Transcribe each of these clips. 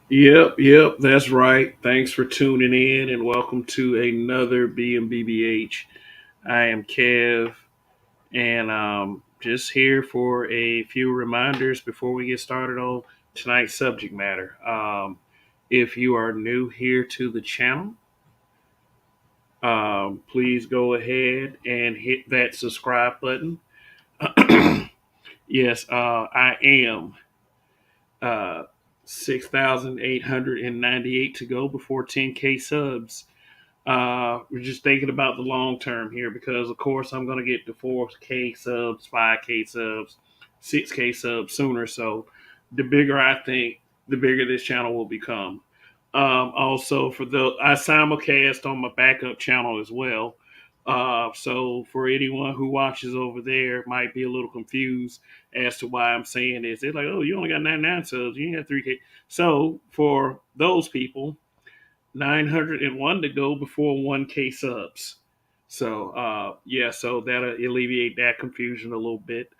Yep, that's right. Thanks for tuning in and welcome to another BMBBH. I am Kev and just here for a few reminders before we get started on tonight's subject matter. If you are new here to the channel, please go ahead and hit that subscribe button. Yes, I am. 6,898 to go before 10K subs. We're just thinking about the long term here because, of course, I'm going to get to 4K subs, 5K subs, 6K subs sooner. So the bigger I think, the bigger this channel will become. Also, I simulcast on my backup channel as well. So for anyone who watches over there, might be a little confused as to why I'm saying this. They're like, "Oh, you only got 99 subs. You ain't got 3K." So for those people, 901 to go before 1K subs. So yeah, so that'll alleviate that confusion a little bit.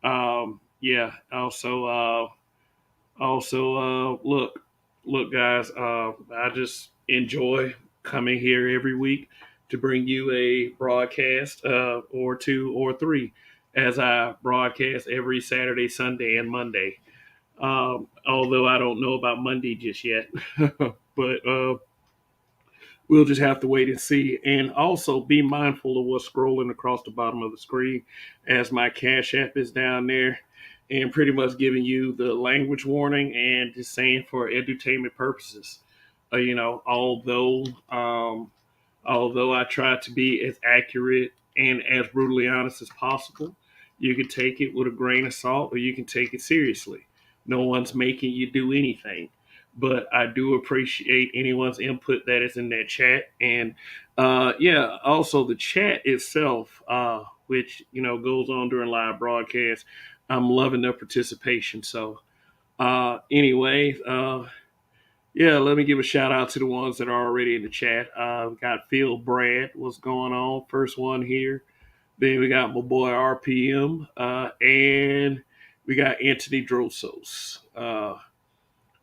Yeah. Also, look, guys. I just enjoy coming here every week to bring you a broadcast, or two or three, as I broadcast every Saturday, Sunday, and Monday. Although I don't know about Monday just yet, but we'll just have to wait and see. And also be mindful of what's scrolling across the bottom of the screen, as my Cash App is down there and pretty much giving you the language warning and just saying for edutainment purposes. Although although I try to be as accurate and as brutally honest as possible, you can take it with a grain of salt or you can take it seriously. No one's making you do anything. But I do appreciate anyone's input that is in that chat. And yeah, also the chat itself, which, goes on during live broadcasts, I'm loving their participation. So, anyway, yeah, let me give a shout out to the ones that are already in the chat. We got Phil Brad, what's going on? First one here. Then we got my boy RPM, and we got Anthony Drosos.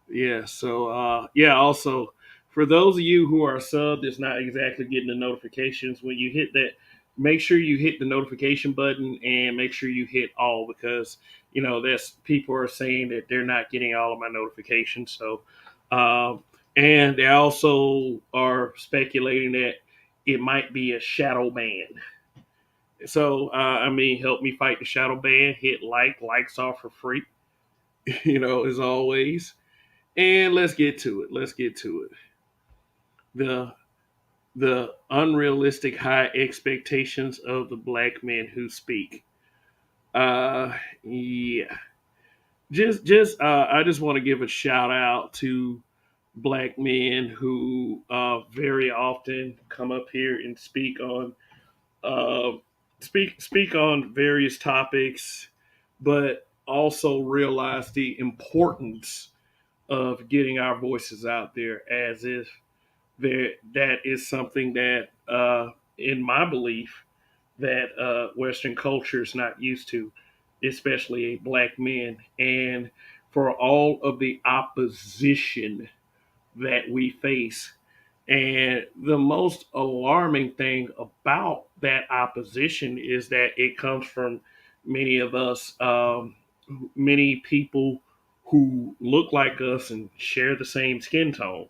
Yeah, so yeah, also for those of you who are subbed, it's not exactly getting the notifications. When you hit that, make sure you hit the notification button and make sure you hit all, because that's people are saying that they're not getting all of my notifications. So and they also are speculating that it might be a shadow ban. So I mean, help me fight the shadow ban. Hit likes are for free, as always. And let's get to it. Let's get to it. The the unrealistic high expectations of the black men who speak. Yeah. I just want to give a shout out to black men who very often come up here and uh, speak on various topics, but also realize the importance of getting our voices out there, as if that is something that, in my belief, that Western culture is not used to, especially black men, and for all of the opposition that we face. And the most alarming thing about that opposition is that it comes from many of us, many people who look like us and share the same skin tone,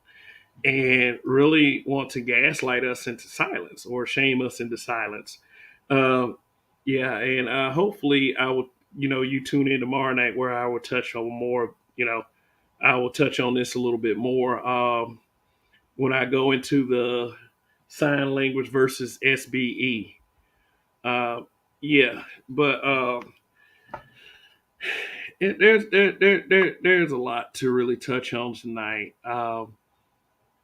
and really want to gaslight us into silence or shame us into silence. Um, yeah, and hopefully I will, you tune in tomorrow night where I will touch on more, I will touch on this a little bit more when I go into the sign language versus SBE. Yeah, but there's a lot to really touch on tonight.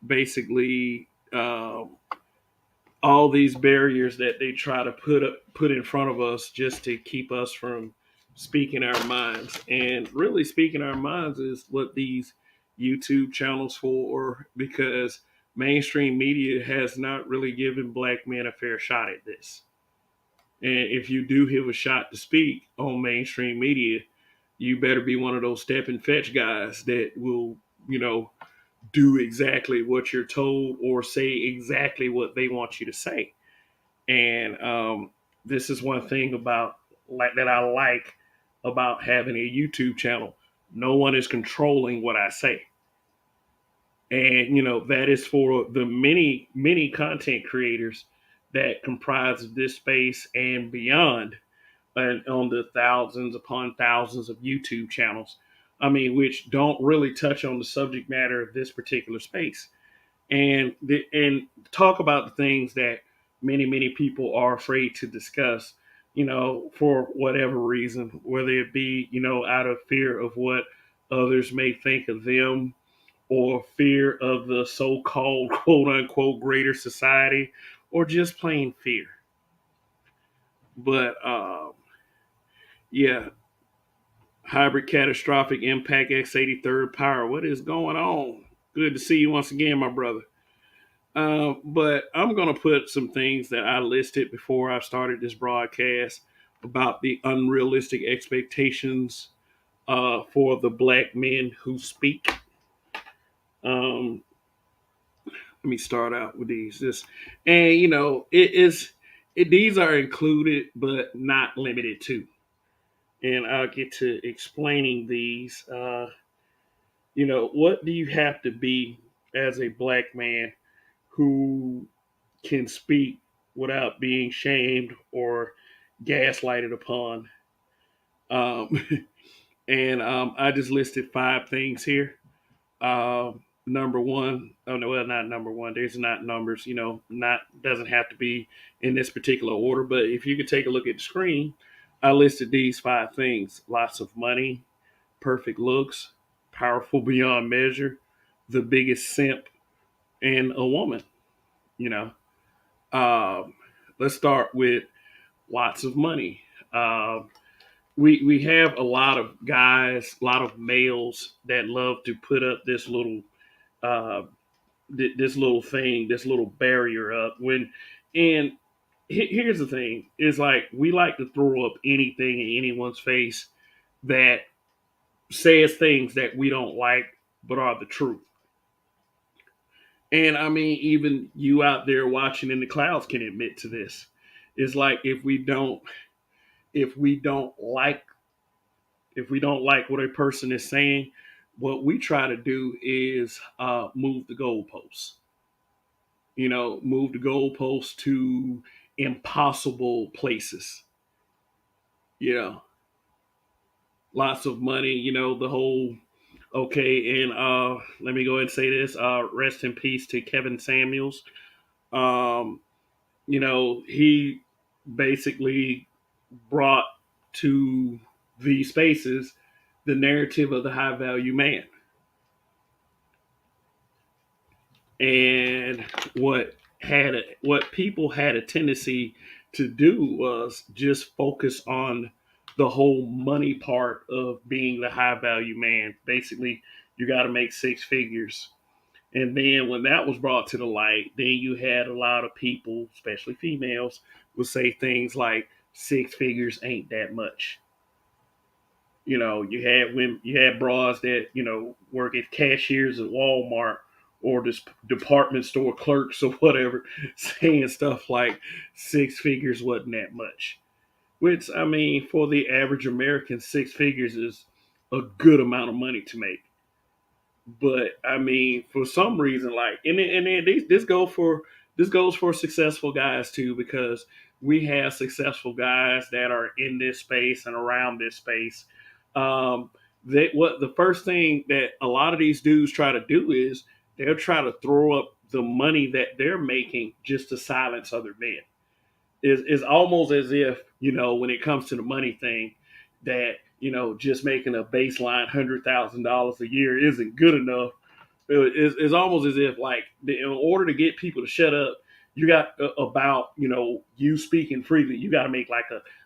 Basically, all these barriers that they try to put in front of us just to keep us from speaking our minds. And really, speaking our minds is what these YouTube channels for, because mainstream media has not really given black men a fair shot at this. And if you do have a shot to speak on mainstream media, you better be one of those step and fetch guys that will, you know, do exactly what you're told or say exactly what they want you to say. And this is one thing about like that I like about having a YouTube channel. No one is controlling what I say. And that is for the many content creators that comprise this space and beyond, and on the thousands upon thousands of YouTube channels. I mean, which don't really touch on the subject matter of this particular space, and talk about the things that many people are afraid to discuss. For whatever reason, whether it be out of fear of what others may think of them, or fear of the so-called quote unquote greater society, or just plain fear. But yeah, hybrid catastrophic impact X83rd power. What is going on? Good to see you once again, my brother. But I'm going to put some things that I listed before I started this broadcast about the unrealistic expectations for the black men who speak. Um, Let me start out with these. And it is these are included but not limited to. And I'll get to explaining these. What do you have to be as a black man who can speak without being shamed or gaslighted upon? Um, and I just listed 5 things here. Number one, oh no, well, not number one. There's not numbers, not doesn't have to be in this particular order. But if you could take a look at the screen, I listed these 5 things: lots of money, perfect looks, powerful beyond measure, the biggest simp, and a woman. You know, um, let's start with lots of money. Um, we have a lot of guys, a lot of males that love to put up this little uh, this little thing, this little barrier up. And here's the thing: is like we like to throw up anything in anyone's face that says things that we don't like but are the truth. And I mean, even you out there watching in the clouds can admit to this. It's like if we don't like if we don't like what a person is saying, what we try to do is move the goalposts. Move the goalposts to impossible places. You know, lots of money. The whole okay. And let me go ahead and say this. Rest in peace to Kevin Samuels. Um, he basically brought to these spaces the narrative of the high value man. And what people had a tendency to do was just focus on the whole money part of being the high value man. Basically, you got to make 6 figures. And then when that was brought to the light, then you had a lot of people, especially females, would say things like 6 figures ain't that much. You had bras that work as cashiers at Walmart or just department store clerks or whatever, saying stuff like 6 figures wasn't that much. Which I mean, for the average American, 6 figures is a good amount of money to make. But I mean, for some reason, like, and this goes for successful guys too, because we have successful guys that are in this space and around this space. Um, what the first thing that a lot of these dudes try to do is they'll try to throw up the money that they're making just to silence other men. Is almost as if when it comes to the money thing that just making a baseline $100,000 a year isn't good enough. It's almost as if like in order to get people to shut up, you got about you speaking freely, you got to make like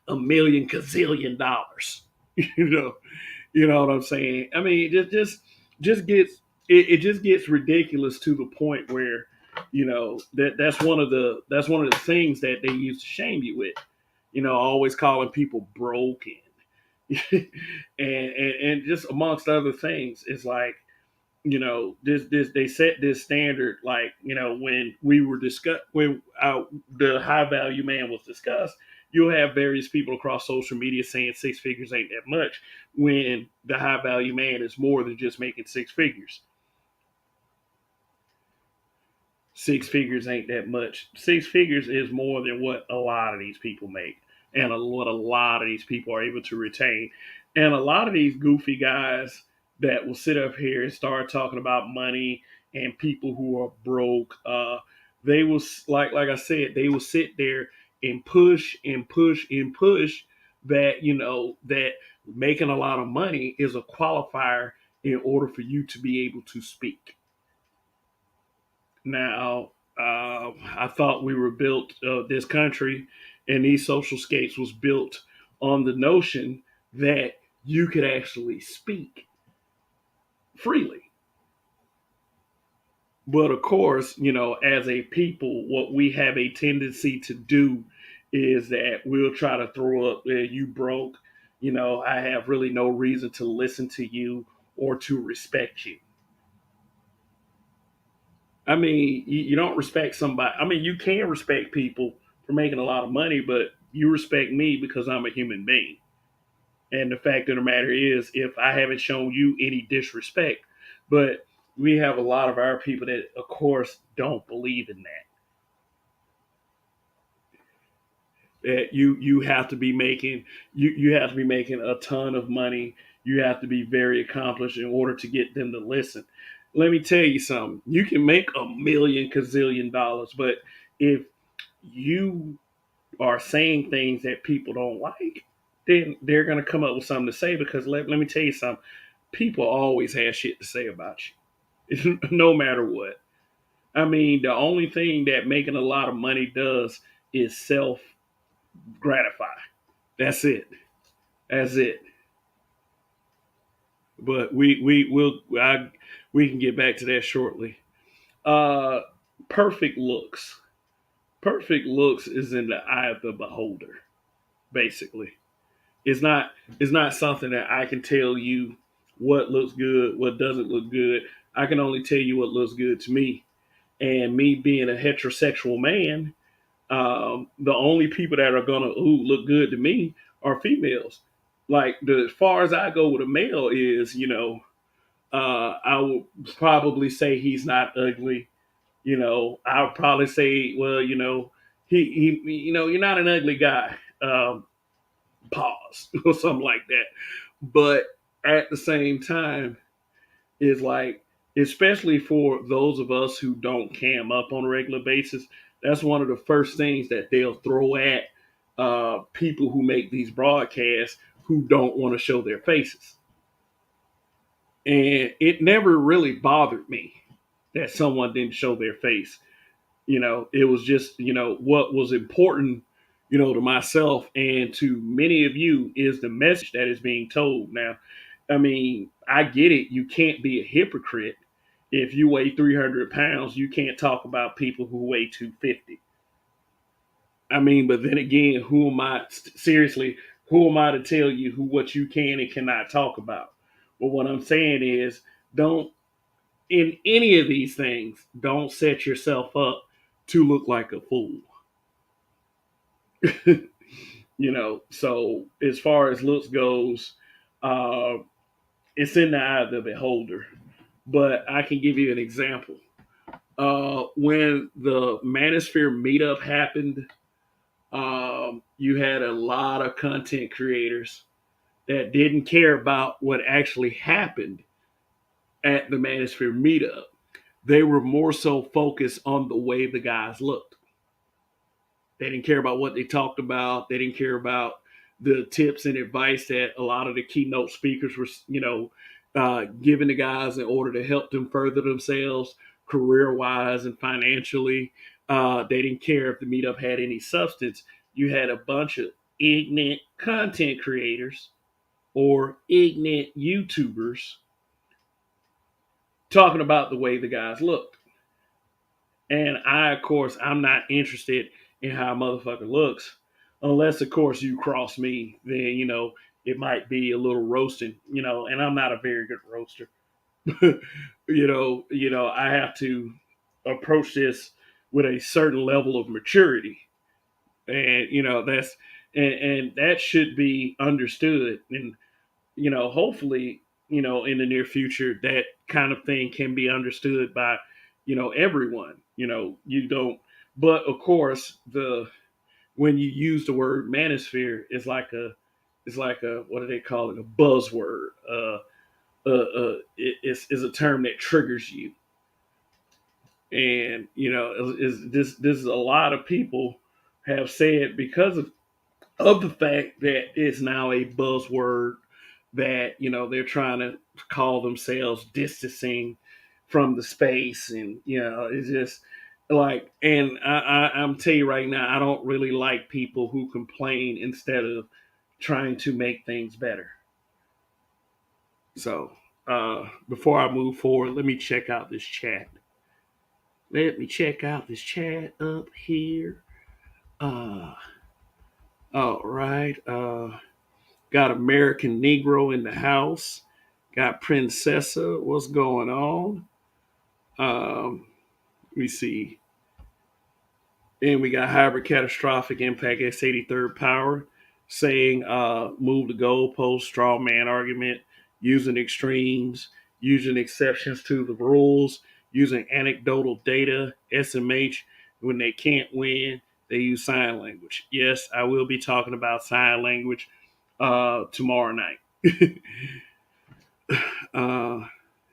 a million gazillion dollars. you know you know what I'm saying? I mean, just gets it just gets ridiculous to the point where that's one of the things that they used to shame you with. Always calling people broken, and just amongst other things, it's like This they set this standard, like, when we were when the high value man was discussed. You'll have various people across social media saying six figures ain't that much, when the high value man is more than just making six figures. Six figures ain't that much. Six figures is more than what a lot of these people make, and what a lot of these people are able to retain. And a lot of these goofy guys that will sit up here and start talking about money and people who are broke, they will, like I said, they will sit there and push and push and push that, that making a lot of money is a qualifier in order for you to be able to speak. Now, I thought we were built, this country and these social scapes was built on the notion that you could actually speak freely. But of course, as a people, what we have a tendency to do is that we'll try to throw up, you broke, I have really no reason to listen to you or to respect you. I mean, you don't respect somebody. I mean, you can respect people for making a lot of money, but you respect me because I'm a human being. And the fact of the matter is, if I haven't shown you any disrespect, but we have a lot of our people that, of course, don't believe in that. That you have to be making, you have to be making a ton of money. You have to be very accomplished in order to get them to listen. Let me tell you something. You can make a million gazillion dollars, but if you are saying things that people don't like, then they're going to come up with something to say, because let me tell you something. People always have shit to say about you, no matter what. I mean, the only thing that making a lot of money does is self gratify. That's it. That's it. But we can get back to that shortly. Uh, perfect looks. Perfect looks is in the eye of the beholder. Basically, it's not it's not something that I can tell you what looks good, what doesn't look good. I can only tell you what looks good to me. And me being a heterosexual man, the only people that are gonna look good to me are females. Like, as far as I go with a male is, I would probably say he's not ugly. I'll probably say, well, you're not an ugly guy. Pause or something like that. But at the same time, is like, especially for those of us who don't cam up on a regular basis, that's one of the first things that they'll throw at people who make these broadcasts who don't want to show their faces. And it never really bothered me that someone didn't show their face. It was just, what was important, to myself and to many of you is the message that is being told. Now, I mean, I get it. You can't be a hypocrite. If you weigh 300 pounds, you can't talk about people who weigh 250. I mean, but then again, who am I? Seriously, who am I to tell you what you can and cannot talk about? But what I'm saying is, don't, in any of these things, don't set yourself up to look like a fool. So as far as looks goes, uh, it's in the eye of the beholder. But I can give you an example. When the Manosphere meetup happened, you had a lot of content creators that didn't care about what actually happened at the Manosphere meetup. They were more so focused on the way the guys looked. They didn't care about what they talked about. They didn't care about the tips and advice that a lot of the keynote speakers were, giving the guys in order to help them further themselves career wise and financially. They didn't care if the meetup had any substance. You had a bunch of ignorant content creators or ignorant YouTubers talking about the way the guys looked. And I, of course, I'm not interested in how a motherfucker looks, unless, of course, you cross me. Then it might be a little roasting. And I'm not a very good roaster. I have to approach this with a certain level of maturity, and and that should be understood, and hopefully, in the near future, that kind of thing can be understood by, everyone. You don't, but of course, the when you use the word manosphere, it's like a, what do they call it? A buzzword. It's a term that triggers you, and this is a lot of people have said because of the fact that it's now a buzzword that they're trying to call themselves distancing from the space, and it's just like, and I'm tell you right now, I don't really like people who complain instead of trying to make things better. So before I move forward, let me check out this chat. Let me check out this chat up here. uh all right. Got American Negro in the house. Got Princessa. What's going on? Let me see. And we got Hybrid Catastrophic Impact S83rd Power saying move the goalpost, straw man argument, using extremes, using exceptions to the rules, using anecdotal data, SMH. When they can't win, they use sign language. Yes, I will be talking about sign language tomorrow night. uh,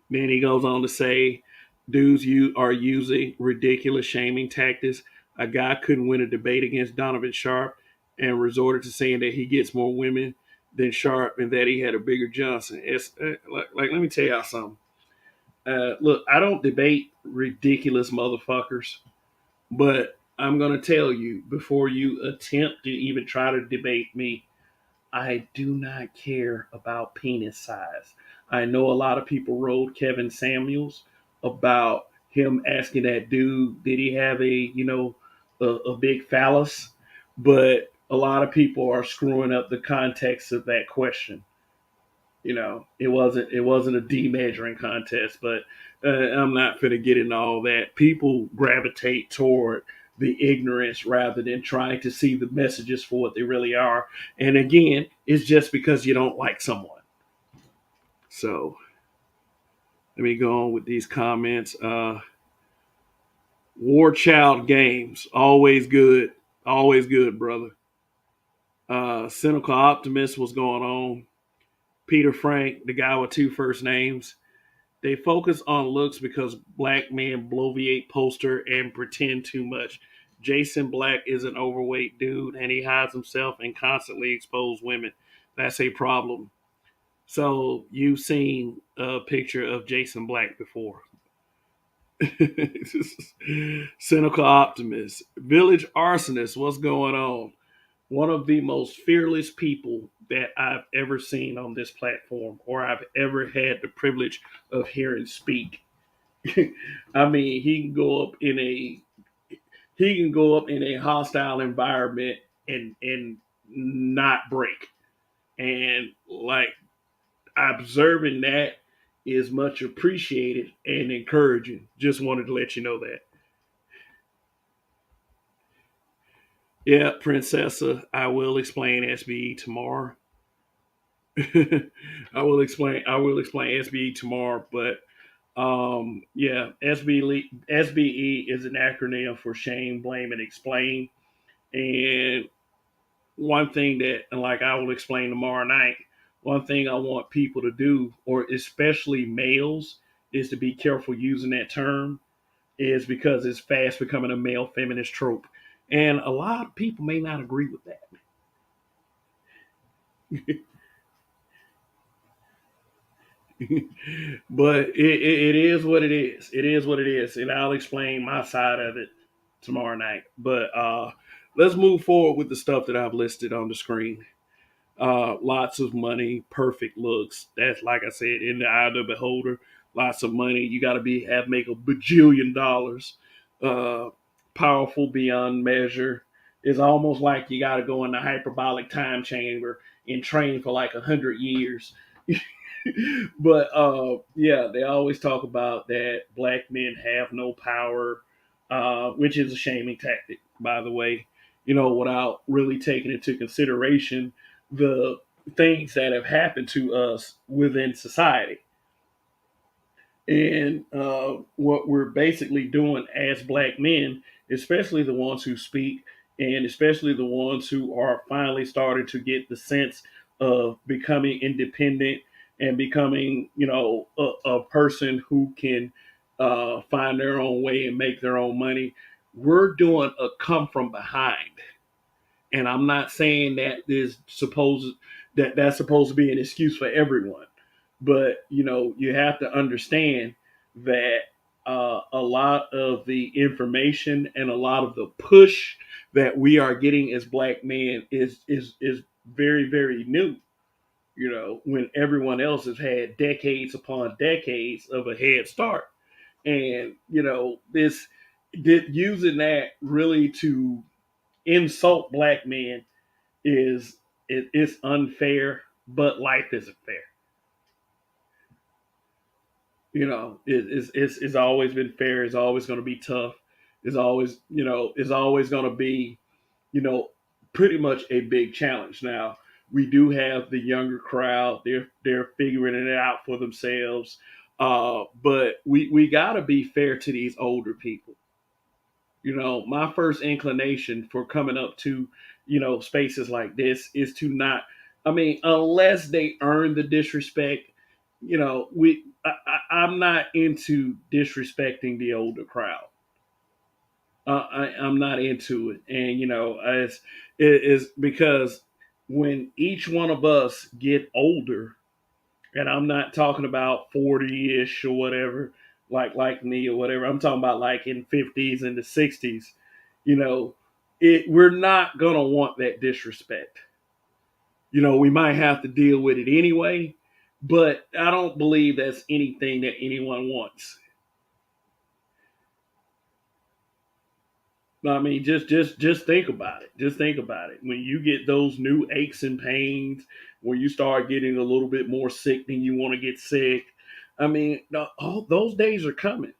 Then he goes on to say, dudes, you are using ridiculous shaming tactics. A guy couldn't win a debate against Donovan Sharp and resorted to saying that he gets more women than Sharp and that he had a bigger Johnson. It's like let me tell y'all something. Look, I don't debate ridiculous motherfuckers, but I'm gonna tell you before you attempt to even try to debate me, I do not care about penis size. I know a lot of people wrote Kevin Samuels about him asking that dude, did he have a big phallus? But a lot of people are screwing up the context of that question. It wasn't a D measuring contest, but I'm not going to get into all that. People gravitate toward the ignorance rather than trying to see the messages for what they really are. And again, it's just because you don't like someone. So let me go on with these comments. War Child Games, always good, brother. Cynical Optimist, what's going on? Peter Frank, the guy with two first names. They focus on looks because black men bloviate poster and pretend too much. Jason Black is an overweight dude and he hides himself and constantly exposes women. That's a problem. So you've seen a picture of Jason Black before. Cynical optimist. Village arsonist, what's going on? One of the most fearless people that I've ever seen on this platform or I've ever had the privilege of hearing speak. I mean, he can go up in a hostile environment and not break. And like observing that is much appreciated and encouraging. Just wanted to let you know that. Yeah, Princessa, I will explain SBE tomorrow. I will explain SBE tomorrow, but yeah, SBE is an acronym for shame, blame, and explain. And one thing that, like I will explain tomorrow night, one thing I want people to do, or especially males, is to be careful using that term, is because it's fast becoming a male feminist trope. And a lot of people may not agree with that. But it is what it is. It is what it is. And I'll explain my side of it tomorrow night. But let's move forward with the stuff that I've listed on the screen. Lots of money, perfect looks. That's like I said, in the eye of the beholder. Lots of money. You got to make a bajillion dollars. Uh, Powerful beyond measure. It's almost like you got to go in the hyperbolic time chamber and train for like 100 years. But yeah, they always talk about that black men have no power, which is a shaming tactic, by the way. Without really taking into consideration the things that have happened to us within society. And what we're basically doing as black men, especially the ones who speak, and especially the ones who are finally starting to get the sense of becoming independent and becoming, a person who can find their own way and make their own money. We're doing a come from behind. And I'm not saying that's supposed to be an excuse for everyone, but you have to understand that a lot of the information and a lot of the push that we are getting as black men is very very new. When everyone else has had decades upon decades of a head start, and using that really to insult black men it's unfair, but life isn't fair. It's always been fair. It's always going to be tough. It's always going to be, you know, pretty much a big challenge. Now we do have the younger crowd. They're figuring it out for themselves. But we got to be fair to these older people. My first inclination for coming up to, spaces like this is to not, I mean, unless they earn the disrespect, I'm not into disrespecting the older crowd. I'm not into it. And, it is because when each one of us get older, and I'm not talking about 40-ish or whatever, like me or whatever. I'm talking about like in 50s and the 60s. You know, we're not gonna want that disrespect. We might have to deal with it anyway, but I don't believe that's anything that anyone wants. I mean, just think about it. Just think about it. When you get those new aches and pains, when you start getting a little bit more sick than you want to get sick, I mean, all those days are coming.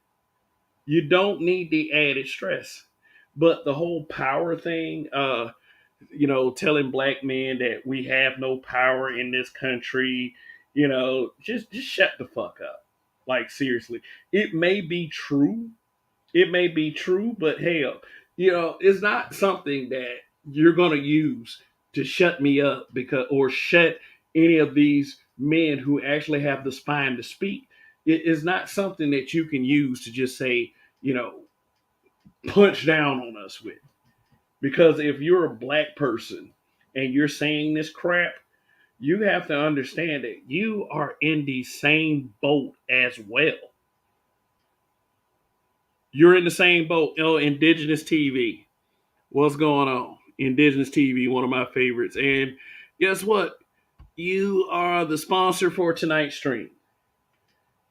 You don't need the added stress. But the whole power thing, telling black men that we have no power in this country, just shut the fuck up. Like seriously, it may be true, but hell, it's not something that you're going to use to shut me up because or shut any of these men who actually have the spine to speak. It is not something that you can use to just say, you know, punch down on us with. Because if you're a black person and you're saying this crap, you have to understand that you are in the same boat as well. You're in the same boat. Indigenous TV. What's going on? Indigenous TV, one of my favorites. And guess what? You are the sponsor for tonight's stream.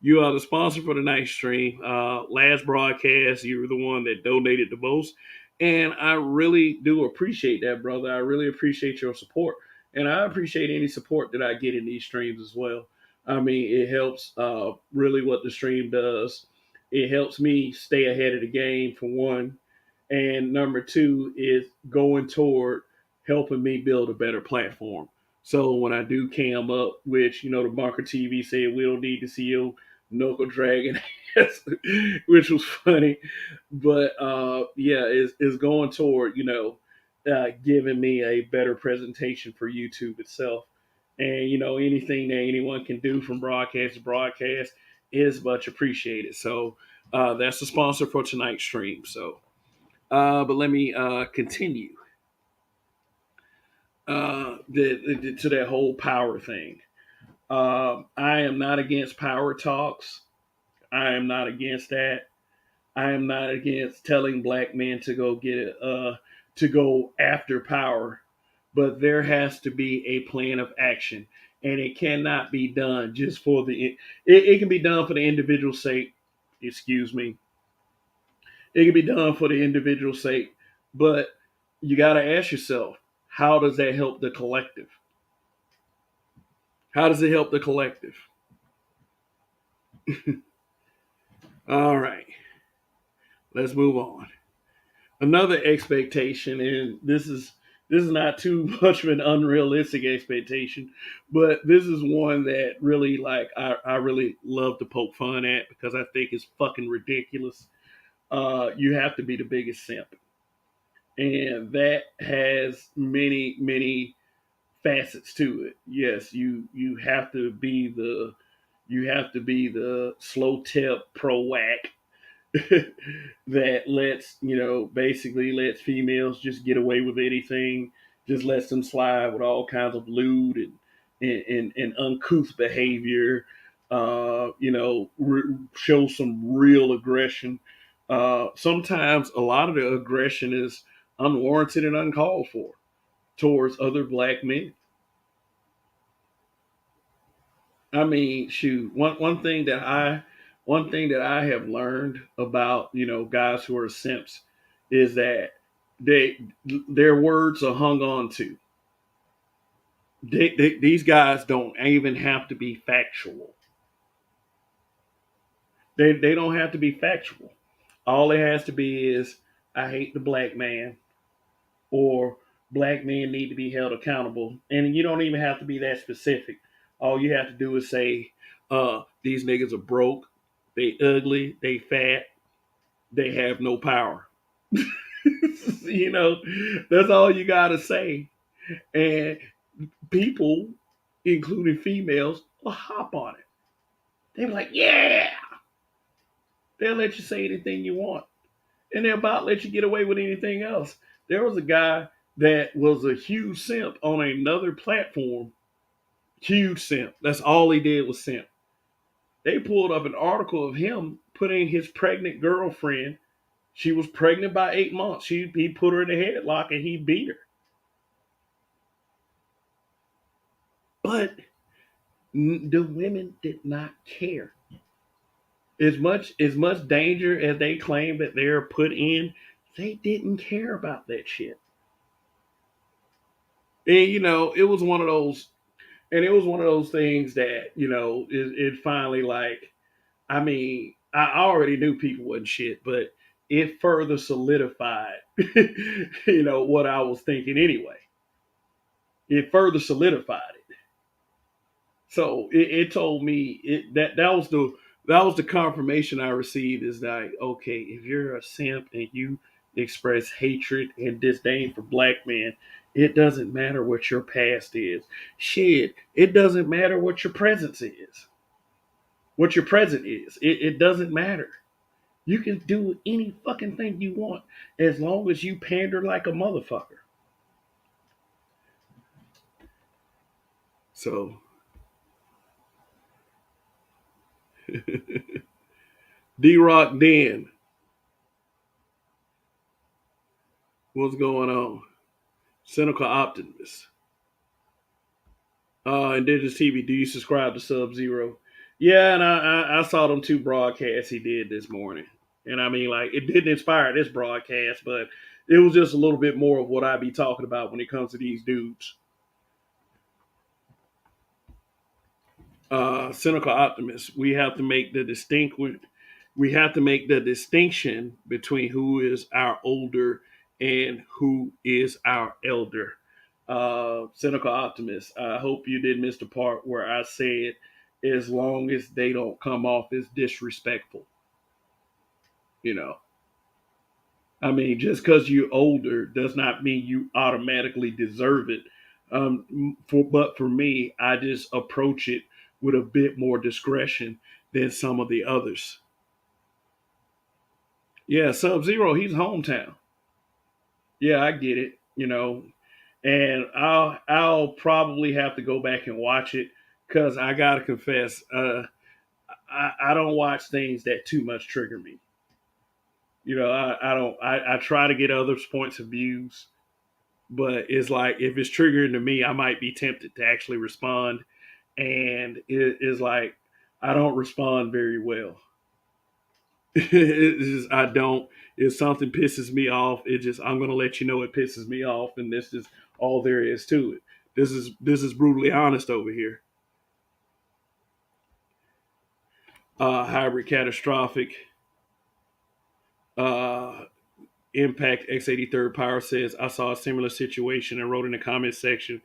You are the sponsor for tonight's stream. Last broadcast, you were the one that donated the most. And I really do appreciate that, brother. I really appreciate your support. And I appreciate any support that I get in these streams as well. I mean, it helps really what the stream does. It helps me stay ahead of the game, for one. And number two is going toward helping me build a better platform. So when I do cam up, which the Bunker TV said we don't need to see your knuckle dragging ass, which was funny, but yeah, is going toward giving me a better presentation for YouTube itself. And anything that anyone can do from broadcast to broadcast is much appreciated. So that's the sponsor for tonight's stream. So. But let me continue to that whole power thing. I am not against power talks. I am not against that. I am not against telling black men to go get it, to go after power. But there has to be a plan of action, and it cannot be done just for it can be done for the individual's sake. Excuse me. It can be done for the individual sake, but you got to ask yourself, how does that help the collective? How does it help the collective? All right, let's move on. Another expectation, and this is not too much of an unrealistic expectation, but this is one that really like I really love to poke fun at because I think it's fucking ridiculous. You have to be the biggest simp, and that has many facets to it. Yes, you have to be the slow tip pro whack that lets basically lets females just get away with anything, just lets them slide with all kinds of lewd and uncouth behavior. Show some real aggression. Sometimes a lot of the aggression is unwarranted and uncalled for towards other black men. I mean, shoot, one thing that I have learned about guys who are simps is that they their words are hung on to. These guys don't even have to be factual. They don't have to be factual. All it has to be is I hate the black man, or black men need to be held accountable. And you don't even have to be that specific. All you have to do is say, these niggas are broke, they ugly, they fat, they have no power. you know, that's all you gotta say. And people, including females, will hop on it. They're like, yeah. They'll let you say anything you want. And they're about to let you get away with anything else. There was a guy that was a huge simp on another platform. Huge simp. That's all he did was simp. They pulled up an article of him putting his pregnant girlfriend. She was pregnant by 8 months. He put her in a headlock and he beat her. But the women did not care. As much danger as they claim that they're put in, they didn't care about that shit. And it was one of those, and it was one of those things that it finally like. I mean, I already knew people wasn't shit, but it further solidified, what I was thinking anyway. It further solidified it. So it told me that was the confirmation I received is like, okay, if you're a simp and you express hatred and disdain for black men, it doesn't matter what your past is. Shit, it doesn't matter what your presence is. What your present is. It doesn't matter. You can do any fucking thing you want as long as you pander like a motherfucker. So D Rock Dan, what's going on? Cynical Optimist. Indigenous TV, do you subscribe to Sub Zero? Yeah, and I saw them two broadcasts he did this morning. And I mean, like, it didn't inspire this broadcast, but it was just a little bit more of what I be talking about when it comes to these dudes. Cynical Optimist. We have to make the distinction between who is our older and who is our elder. Cynical Optimist. I hope you didn't miss the part where I said, as long as they don't come off as disrespectful. You know, I mean, just because you're older does not mean you automatically deserve it. But for me, I just approach it with a bit more discretion than some of the others. Yeah, Sub Zero, he's hometown. Yeah, I get it. And I'll probably have to go back and watch it because I gotta confess, I don't watch things that too much trigger me. I don't. I try to get others' points of views, but it's like if it's triggering to me, I might be tempted to actually respond, and it is like I don't respond very well. It's just, I don't. If something pisses me off, it just I'm gonna let you know it pisses me off, and this is all there is to it. This is brutally honest over here. Hybrid catastrophic. Uh, Impact X83rd Power says, I saw a similar situation and wrote in the comment section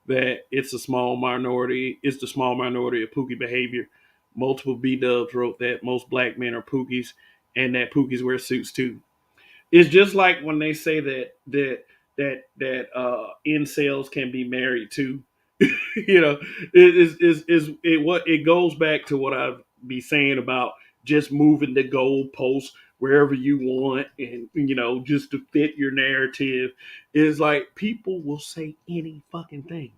that it's the small minority of Pookie behavior. Multiple B dubs wrote that most black men are Pookies and that Pookies wear suits too. It's just like when they say that incels can be married too. You know, it goes back to what I'd be saying about just moving the goalposts wherever you want, and just to fit your narrative. Is like people will say any fucking thing,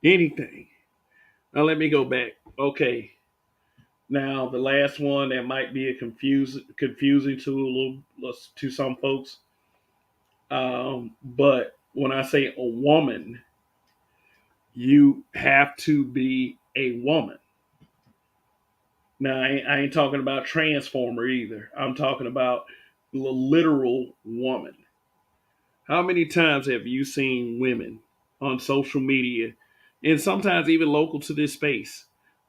anything. Now let me go back. Okay, now the last one that might be confusing to to some folks. But when I say a woman, you have to be a woman. Now, I ain't talking about transformer either. I'm talking about the literal woman. How many times have you seen women on social media, and sometimes even local to this space?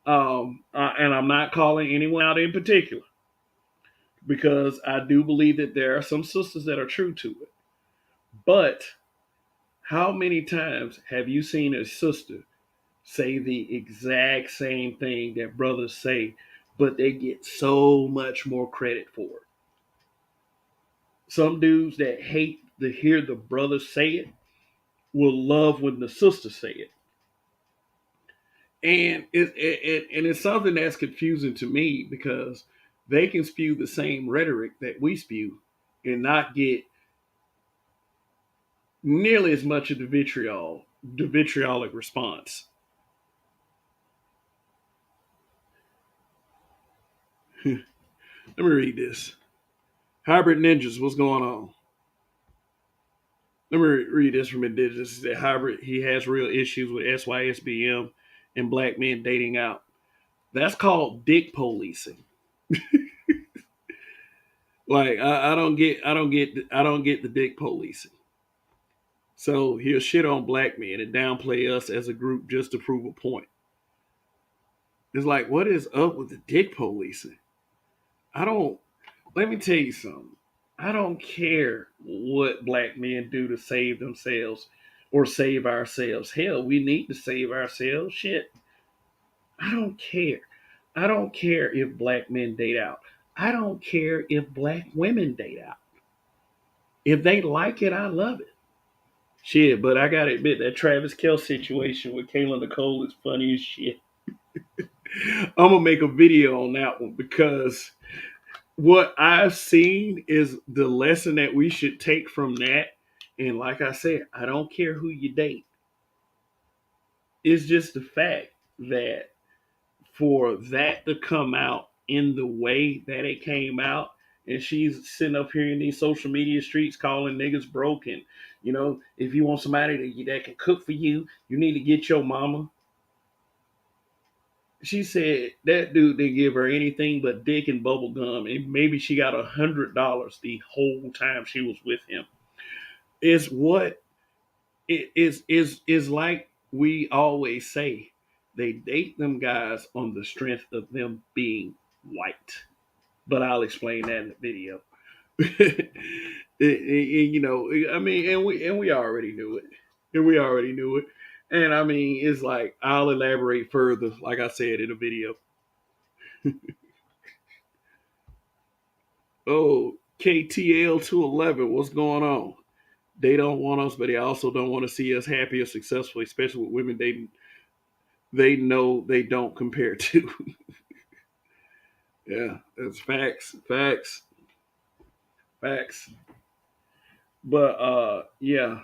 And I'm not calling anyone out in particular because I do believe that there are some sisters that are true to it. But how many times have you seen a sister say the exact same thing that brothers say, but they get so much more credit for it? Some dudes that hate to hear the brothers say it will love when the sisters say it. And it's something that's confusing to me because they can spew the same rhetoric that we spew and not get nearly as much of the vitriolic response. Let me read this. Hybrid Ninjas, what's going on? Let me read this from Indigenous. That Hybrid, he has real issues with SYSBM and black men dating out. That's called dick policing. Like I don't get the dick policing. So he'll shit on black men and downplay us as a group just to prove a point. It's like, what is up with the dick policing? I don't. Let me tell you something. I don't care what black men do to save themselves or save ourselves. Hell, we need to save ourselves. Shit, I don't care. I don't care if black men date out. I don't care if black women date out. If they like it, I love it. Shit, but I gotta admit that Travis Kelce situation with Kayla Nicole is funny as shit. I'm gonna make a video on that one because what I've seen is the lesson that we should take from that. And like I said, I don't care who you date. It's just the fact that for that to come out in the way that it came out, and she's sitting up here in these social media streets calling niggas broken. If you want somebody that can cook for you, you need to get your mama. She said that dude didn't give her anything but dick and bubble gum, and maybe she got $100 the whole time she was with him. Is what it is like we always say. They date them guys on the strength of them being white. But I'll explain that in the video. I mean, and we already knew it, and we already knew it, and I mean, it's like I'll elaborate further, like I said in the video. Oh, KTL 211, what's going on? They don't want us, but they also don't want to see us happy or successful, especially with women they know they don't compare to. Yeah, that's facts, facts, facts. But yeah.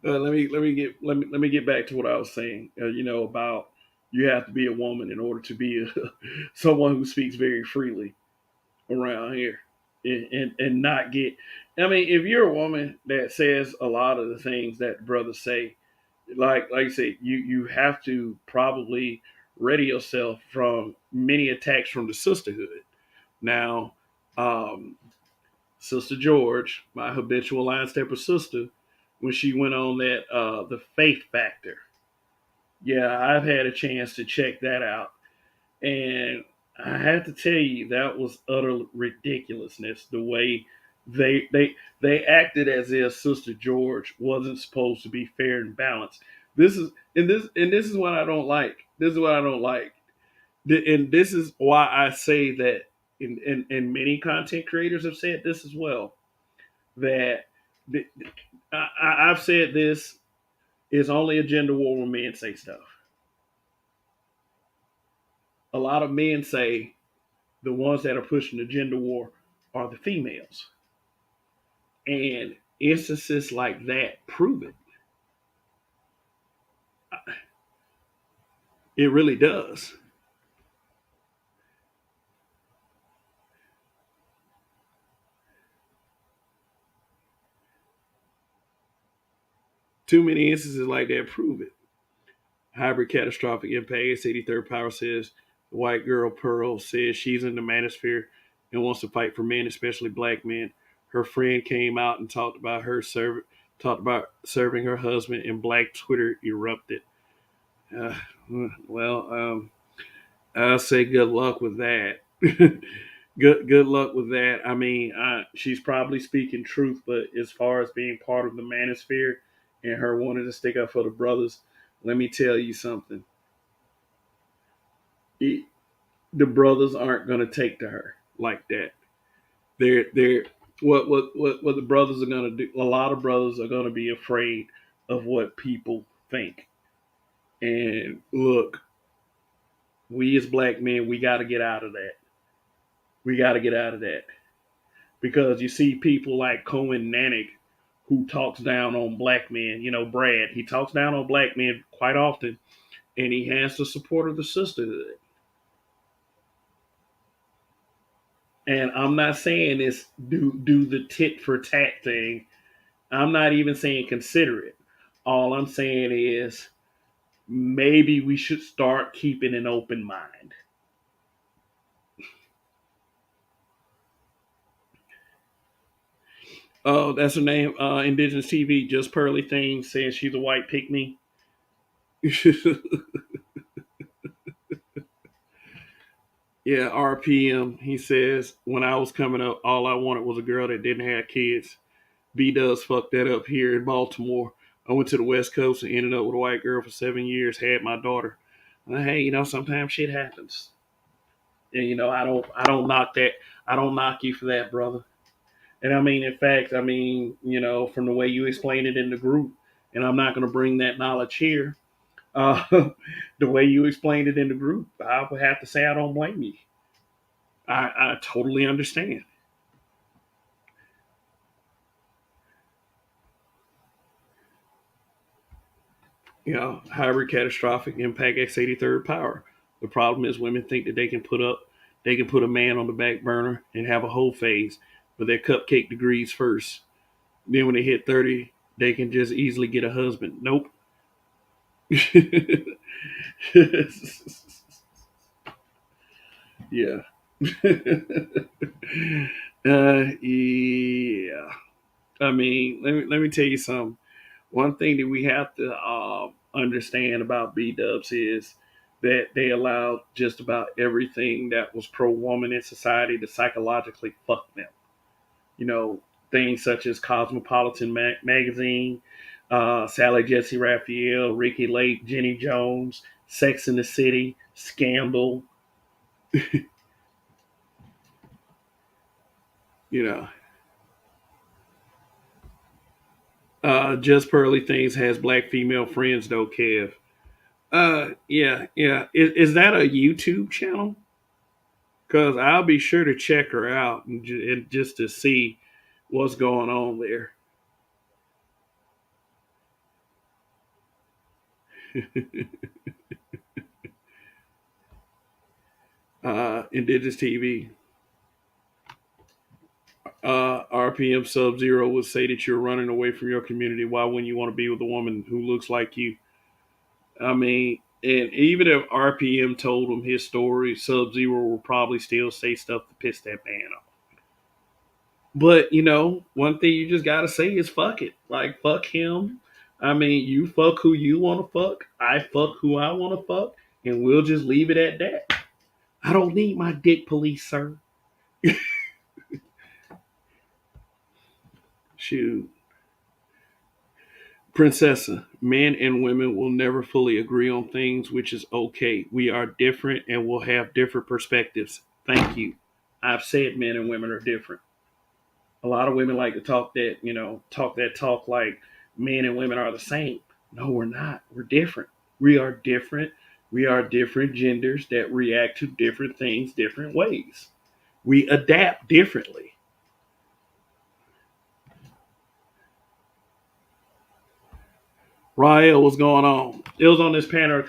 Let me get back to what I was saying. About you have to be a woman in order to be someone who speaks very freely around here, and not get. I mean, if you're a woman that says a lot of the things that brothers say, like I say, you have to probably ready yourself from many attacks from the sisterhood. Now, um, Sister George, my habitual line stepper sister, when she went on that the Faith Factor. Yeah, I've had a chance to check that out, and I have to tell you that was utter ridiculousness. The way they acted as if Sister George wasn't supposed to be fair and balanced. This is what I don't like. This is what I don't like, and this is why I say that. And many content creators have said this as well. That I've said this is only a gender war when men say stuff. A lot of men say the ones that are pushing the gender war are the females. And instances like that prove it. It really does. Too many instances like that prove it. Hybrid catastrophic impact. 83rd Power says the white girl Pearl says she's in the manosphere and wants to fight for men, especially black men. Her friend came out and talked about serving her husband, and black Twitter erupted. Uh, well, I'll say good luck with that. Good luck with that. I mean, she's probably speaking truth, but as far as being part of the manosphere and her wanting to stick up for the brothers, let me tell you something. The brothers aren't going to take to her like that. They're what the brothers are going to do. A lot of brothers are going to be afraid of what people think. And look, we as black men, we got to get out of that. We got to get out of that because you see people like Cohen Nanick who talks down on black men. You know, Brad, he talks down on black men quite often, and he has the support of the sisterhood. And I'm not saying this do the tit for tat thing. I'm not even saying consider it. All I'm saying is maybe we should start keeping an open mind. Oh, that's her name. Indigenous TV, just Pearly Thing, saying she's a white pygmy. Yeah, RPM. He says, when I was coming up, all I wanted was a girl that didn't have kids. B does fucked that up here in Baltimore. I went to the West Coast and ended up with a white girl for 7 years, had my daughter. Hey, sometimes shit happens. And I don't knock that. I don't knock you for that, brother. And I mean, in fact, from the way you explained it in the group, and I'm not going to bring that knowledge here. Uh, the way you explained it in the group, I would have to say I don't blame you. I totally understand. Hybrid catastrophic impact X83rd power. The problem is women think that they can put a man on the back burner and have a whole phase, but their cupcake degrees first. Then when they hit 30, they can just easily get a husband. Nope. Yeah. Yeah. I mean, let me tell you something. One thing that we have to understand about B Dubs is that they allowed just about everything that was pro woman in society to psychologically fuck them. You know, things such as Cosmopolitan magazine, Sally Jesse Raphael, Ricky Lake, Jenny Jones, Sex in the City, Scandal. You know, Just Pearly Things has black female friends though, Kev. Yeah, yeah. Is that a YouTube channel? Because I'll be sure to check her out and just to see what's going on there. Indigenous TV. RPM Sub Zero would say that you're running away from your community. Why wouldn't you want to be with a woman who looks like you? I mean, and even if RPM told him his story, Sub Zero will probably still say stuff to piss that man off. But one thing you just gotta say is fuck it. Like fuck him. I mean, you fuck who you want to fuck. I fuck who I want to fuck, and we'll just leave it at that. I don't need my dick police, sir. Shoot. Princessa, men and women will never fully agree on things, which is okay. We are different and will have different perspectives. Thank you. I've said men and women are different. A lot of women like to talk like men and women are the same. No, we're not. We're different. We are different. We are different genders that react to different things different ways. We adapt differently. Rael, what's going on? It was on this panel.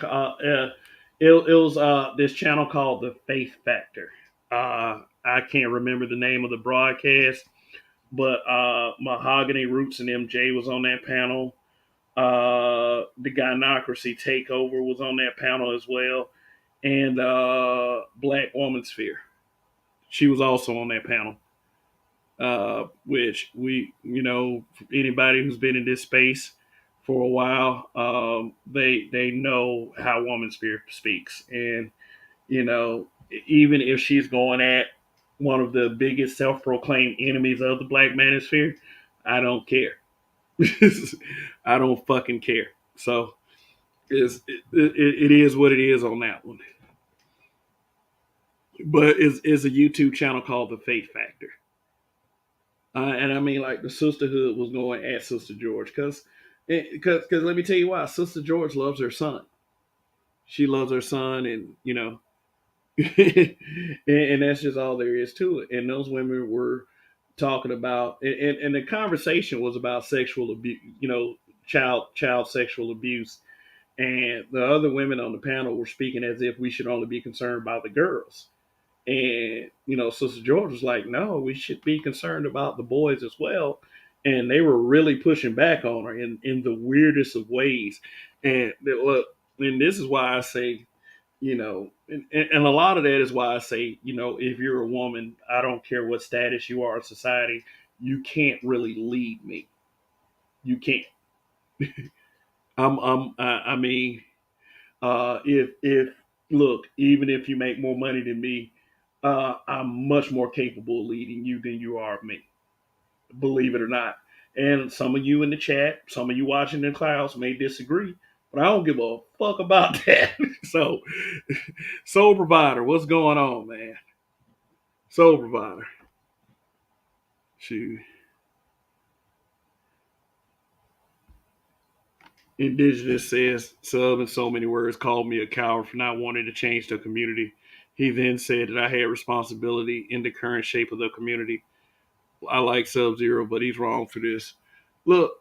It was this channel called the Faith Factor. I can't remember the name of the broadcast, but Mahogany Roots and MJ was on that panel. The Gynocracy Takeover was on that panel as well, and Black Woman Sphere. She was also on that panel. Which anybody who's been in this space for a while, they know how Woman Sphere speaks, and even if she's going at one of the biggest self-proclaimed enemies of the Black Manosphere, I don't care. I don't fucking care. So it is what it is on that one. But it's a YouTube channel called The Faith Factor. And I mean, like the sisterhood was going at Sister George because let me tell you why. Sister George loves her son. She loves her son, and and that's just all there is to it. And those women were talking about, and the conversation was about sexual abuse, child sexual abuse. And the other women on the panel were speaking as if we should only be concerned about the girls. And, Sister George was like, no, we should be concerned about the boys as well. And they were really pushing back on her in the weirdest of ways. And look, and this is why I say, and a lot of that is why I say, if you're a woman, I don't care what status you are in society, you can't really lead me. You can't. I mean, if look, even if you make more money than me, I'm much more capable of leading you than you are of me. Believe it or not. And some of you in the chat, some of you watching the clouds may disagree, but I don't give a fuck about that. So, Soul Provider, what's going on, man? Soul Provider. Shoot. Indigenous says, sub in so many words, called me a coward for not wanting to change the community. He then said that I had responsibility in the current shape of the community. I like Sub Zero, but he's wrong for this. Look,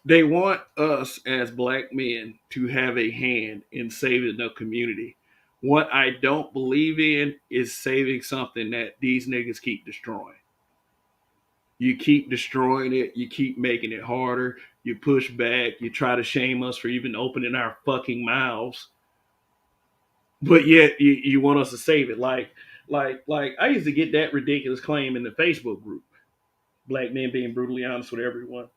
they want us as black men to have a hand in saving the community. What I don't believe in is saving something that these niggas keep destroying. You keep destroying it, you keep making it harder, you push back, you try to shame us for even opening our fucking mouths, but yet you want us to save it. Like I used to get that ridiculous claim in the Facebook group. Black men being brutally honest with everyone.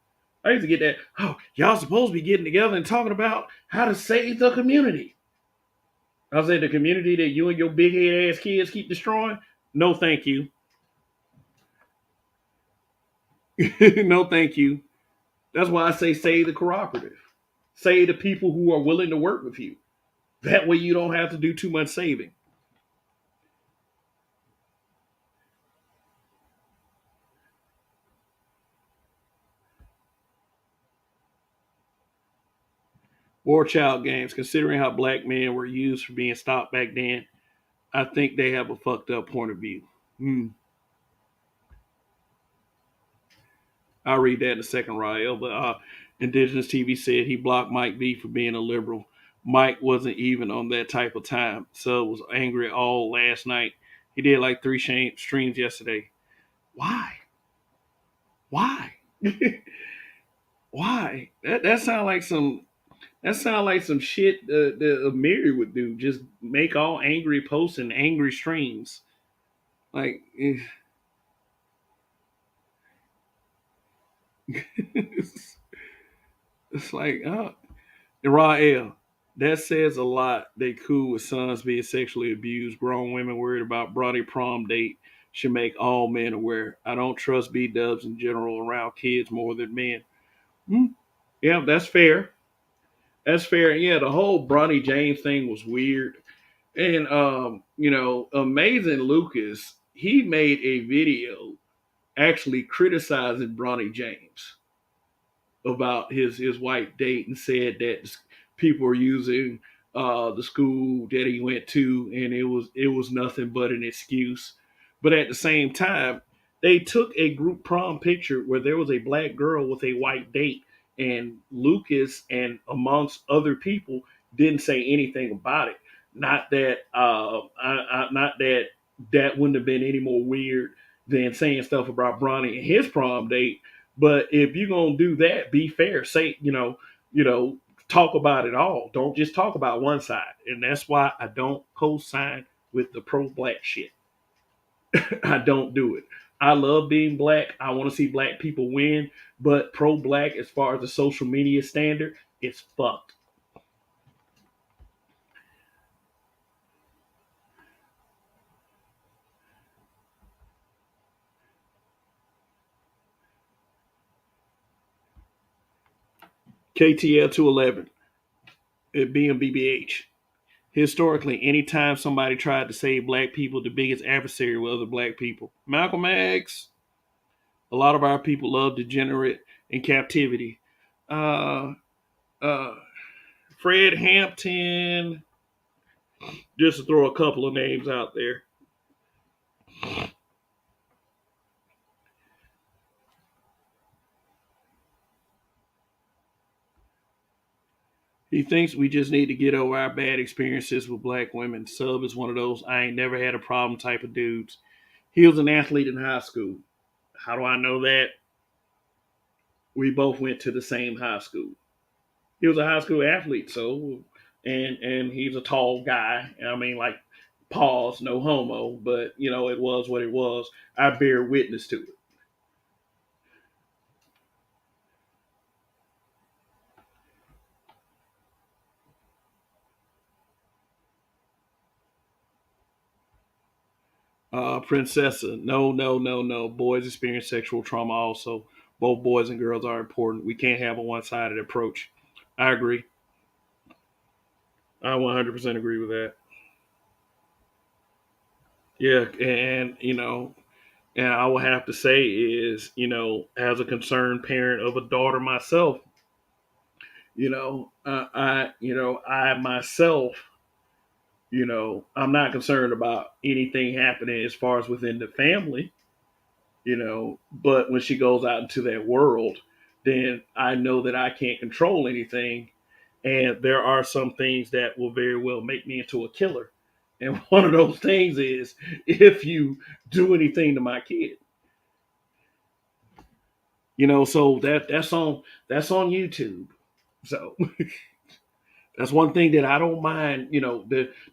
I used to get that, oh, y'all supposed to be getting together and talking about how to save the community. I said, the community that you and your big head ass kids keep destroying? No, thank you. No, thank you. That's why I say save the cooperative. Save the people who are willing to work with you. That way you don't have to do too much saving. War child games, considering how black men were used for being stopped back then, I think they have a fucked up point of view. Hmm. I'll read that in a second, Rael. But Indigenous TV said he blocked Mike V for being a liberal. Mike wasn't even on that type of time, so was angry all last night. He did like three streams yesterday. Why? Why? Why? That sounds like some. That sounds like some shit that Mary would do. Just make all angry posts and angry streams. Like, It's like, Rael, that says a lot. They cool with sons being sexually abused. Grown women worried about Bronny prom date should make all men aware. I don't trust B dubs in general around kids more than men. Hmm. Yeah, that's fair. That's fair. Yeah, the whole Bronny James thing was weird. And Amazing Lucas, he made a video actually criticizing Bronny James about his white date and said that people were using the school that he went to, and it was nothing but an excuse. But at the same time, they took a group prom picture where there was a black girl with a white date, and Lucas and amongst other people didn't say anything about it. Not that that wouldn't have been any more weird than saying stuff about Bronny and his prom date, but if you're gonna do that, be fair. Say, talk about it all. Don't just talk about one side. And that's why I don't co-sign with the pro-black shit. I don't do it. I love being black. I want to see black people win, but pro-black, as far as the social media standard, it's fucked. KTL 211 at BMBBH. Historically, anytime somebody tried to save black people, the biggest adversary were other black people. Malcolm X, a lot of our people love degenerate in captivity. Uh, uh, Fred Hampton, just to throw a couple of names out there. He thinks we just need to get over our bad experiences with black women. Sub is one of those I ain't never had a problem type of dudes. He was an athlete in high school. How do I know that? We both went to the same high school. He was a high school athlete, so and he's a tall guy. I mean, like, pause, no homo, but it was what it was. I bear witness to it. Princessa, no, no, no, no. Boys experience sexual trauma also. Both boys and girls are important. We can't have a one sided approach. I agree. I 100% agree with that. Yeah, and I will have to say is, as a concerned parent of a daughter myself, I myself, I'm not concerned about anything happening as far as within the family, but when she goes out into that world, then I know that I can't control anything. And there are some things that will very well make me into a killer. And one of those things is if you do anything to my kid. So that's on YouTube. So that's one thing that I don't mind,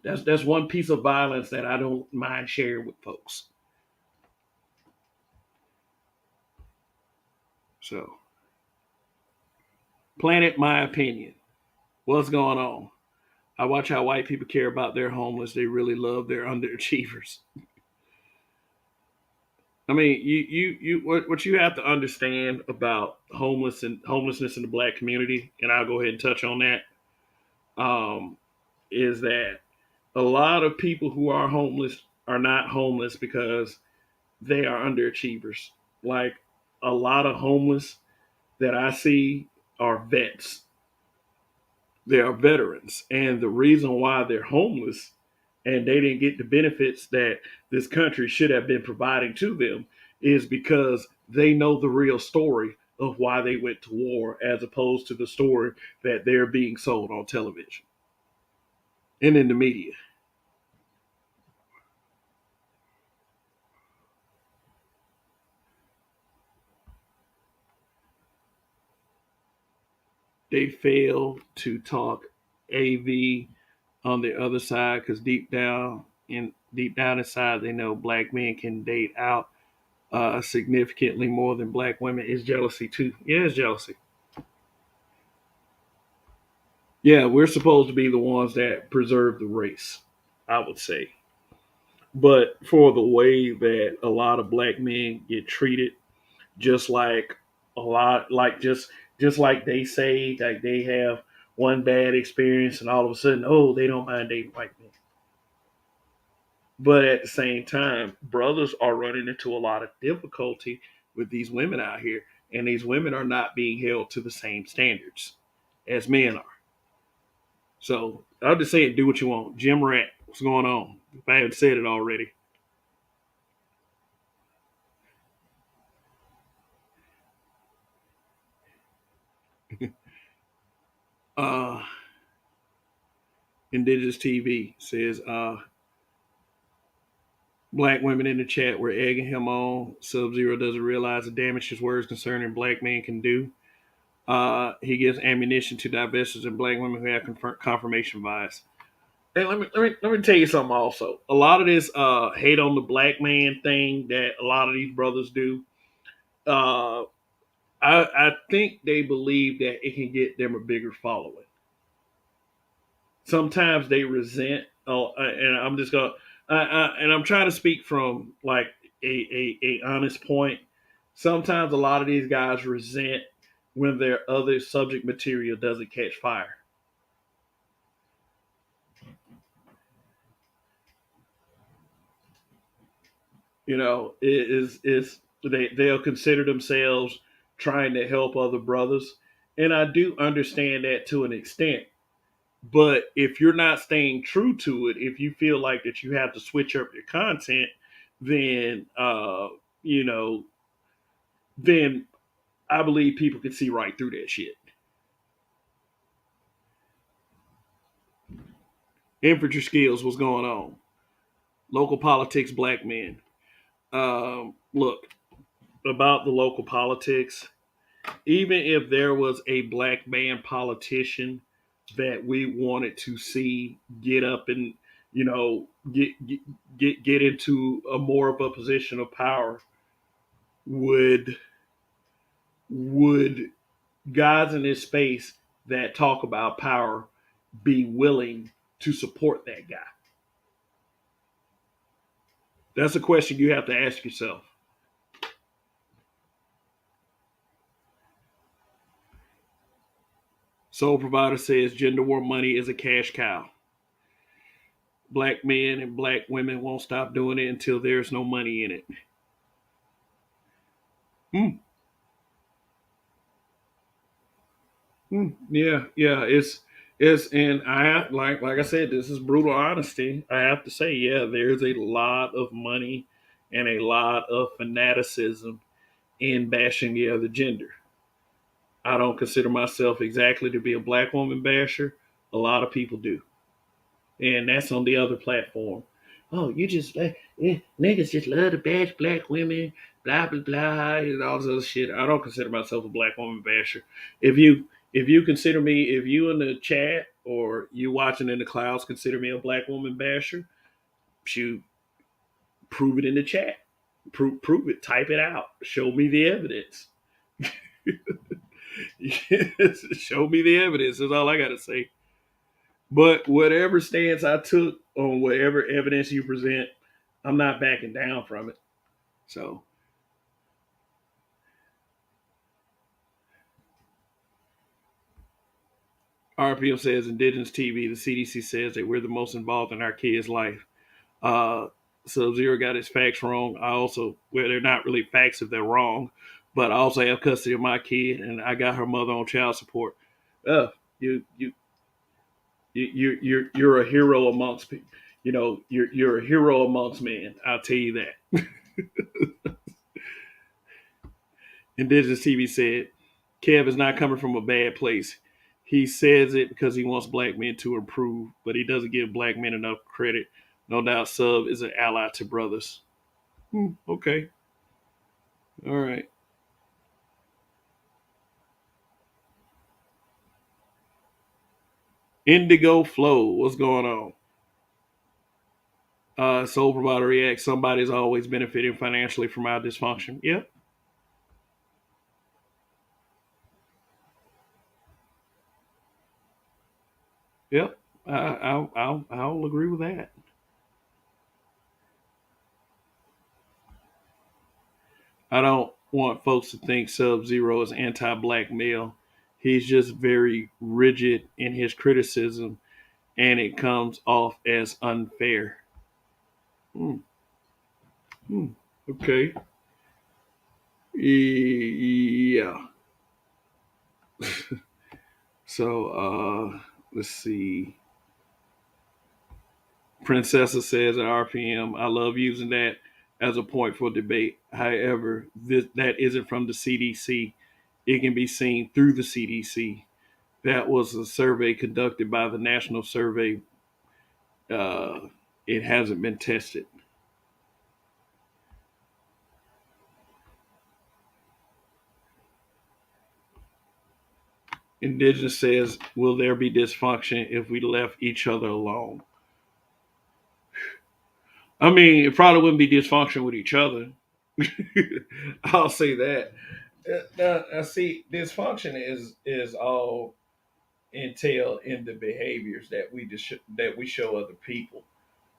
that's one piece of violence that I don't mind sharing with folks. So, Planet My Opinion. What's going on? I watch how white people care about their homeless. They really love their underachievers. I mean, what you have to understand about homelessness in the black community, and I'll go ahead and touch on that, um, is that a lot of people who are homeless are not homeless because they are underachievers. Like, a lot of homeless that I see are vets. They are veterans. And the reason why they're homeless and they didn't get the benefits that this country should have been providing to them is because they know the real story of why they went to war as opposed to the story that they're being sold on television and in the media. They fail to talk AV on the other side because deep down inside they know black men can date out significantly more than black women. Is jealousy too. Yeah, it's jealousy. Yeah, we're supposed to be the ones that preserve the race, I would say. But for the way that a lot of black men get treated, just like a lot, like just like they say, like they have one bad experience, and all of a sudden, oh, they don't mind dating white men. But at the same time, brothers are running into a lot of difficulty with these women out here, and these women are not being held to the same standards as men are. So I'll just say it, do what you want. Jim Rat, what's going on? If I haven't said it already. Uh Indigenous TV says black women in the chat were egging him on. Sub Zero doesn't realize the damage his words concerning black men can do. He gives ammunition to divestors and black women who have confirmation bias. Hey, let me tell you something. Also, a lot of this hate on the black man thing that a lot of these brothers do. Uh, I think they believe that it can get them a bigger following. Sometimes they resent. And I'm just gonna, and I'm trying to speak from like a honest point. Sometimes a lot of these guys resent when their other subject material doesn't catch fire. You know, it is they'll consider themselves trying to help other brothers, and I do understand that to an extent. But if you're not staying true to it, if you feel like that you have to switch up your content, then you know, then I believe people can see right through that shit. Infantry skills, what's going on? Local politics, black men. Look, about the local politics, even if there was a black man politician that we wanted to see get up and you know get into a more of a position of power, would guys in this space that talk about power be willing to support that guy? That's a question you have to ask yourself. Soul Provider says gender war money is a cash cow. Black men and black women won't stop doing it until there's no money in it. Hmm. Yeah, yeah. It's and like I said, this is brutal honesty. I have to say, yeah, there's a lot of money and a lot of fanaticism in bashing the other gender. I don't consider myself exactly to be a black woman basher. A lot of people do, and that's on the other platform. Oh, you just niggas just love to bash black women, blah blah blah, and all this other shit. I don't consider myself a black woman basher. If you consider me, if you in the chat or you watching in the clouds consider me a black woman basher, shoot, prove it in the chat. Prove it. Type it out. Show me the evidence. Yes, show me the evidence. That's all I got to say. But whatever stance I took on whatever evidence you present, I'm not backing down from it. So RPM says Indigenous TV, the CDC says that we're the most involved in our kids' life. Uh, Sub Zero got his facts wrong. I also, well, they're not really facts if they're wrong, but I also have custody of my kid, and I got her mother on child support. You you you're a hero amongst people. You know, you're a hero amongst men. I'll tell you that. Indigenous TV said, Kev is not coming from a bad place. He says it because he wants black men to improve, but he doesn't give black men enough credit. No doubt Sub is an ally to brothers. Okay. All right. Indigo Flow, what's going on? Soul Provider reacts, somebody's always benefiting financially from our dysfunction. Yep. Yep, I'll agree with that. I don't want folks to think Sub Zero is anti-black male. He's just very rigid in his criticism, and it comes off as unfair. Hmm. Hmm. Okay. Yeah. So let's see. Princessa says at RPM, I love using that as a point for debate. However, that isn't from the CDC. It can be seen through the CDC. That was a survey conducted by the National Survey. Uh, it hasn't been tested. Indigenous says, will there be dysfunction if we left each other alone? I mean, it probably wouldn't be dysfunction with each other. I'll say that. Now, see, dysfunction is all entailed in the behaviors that that we show other people.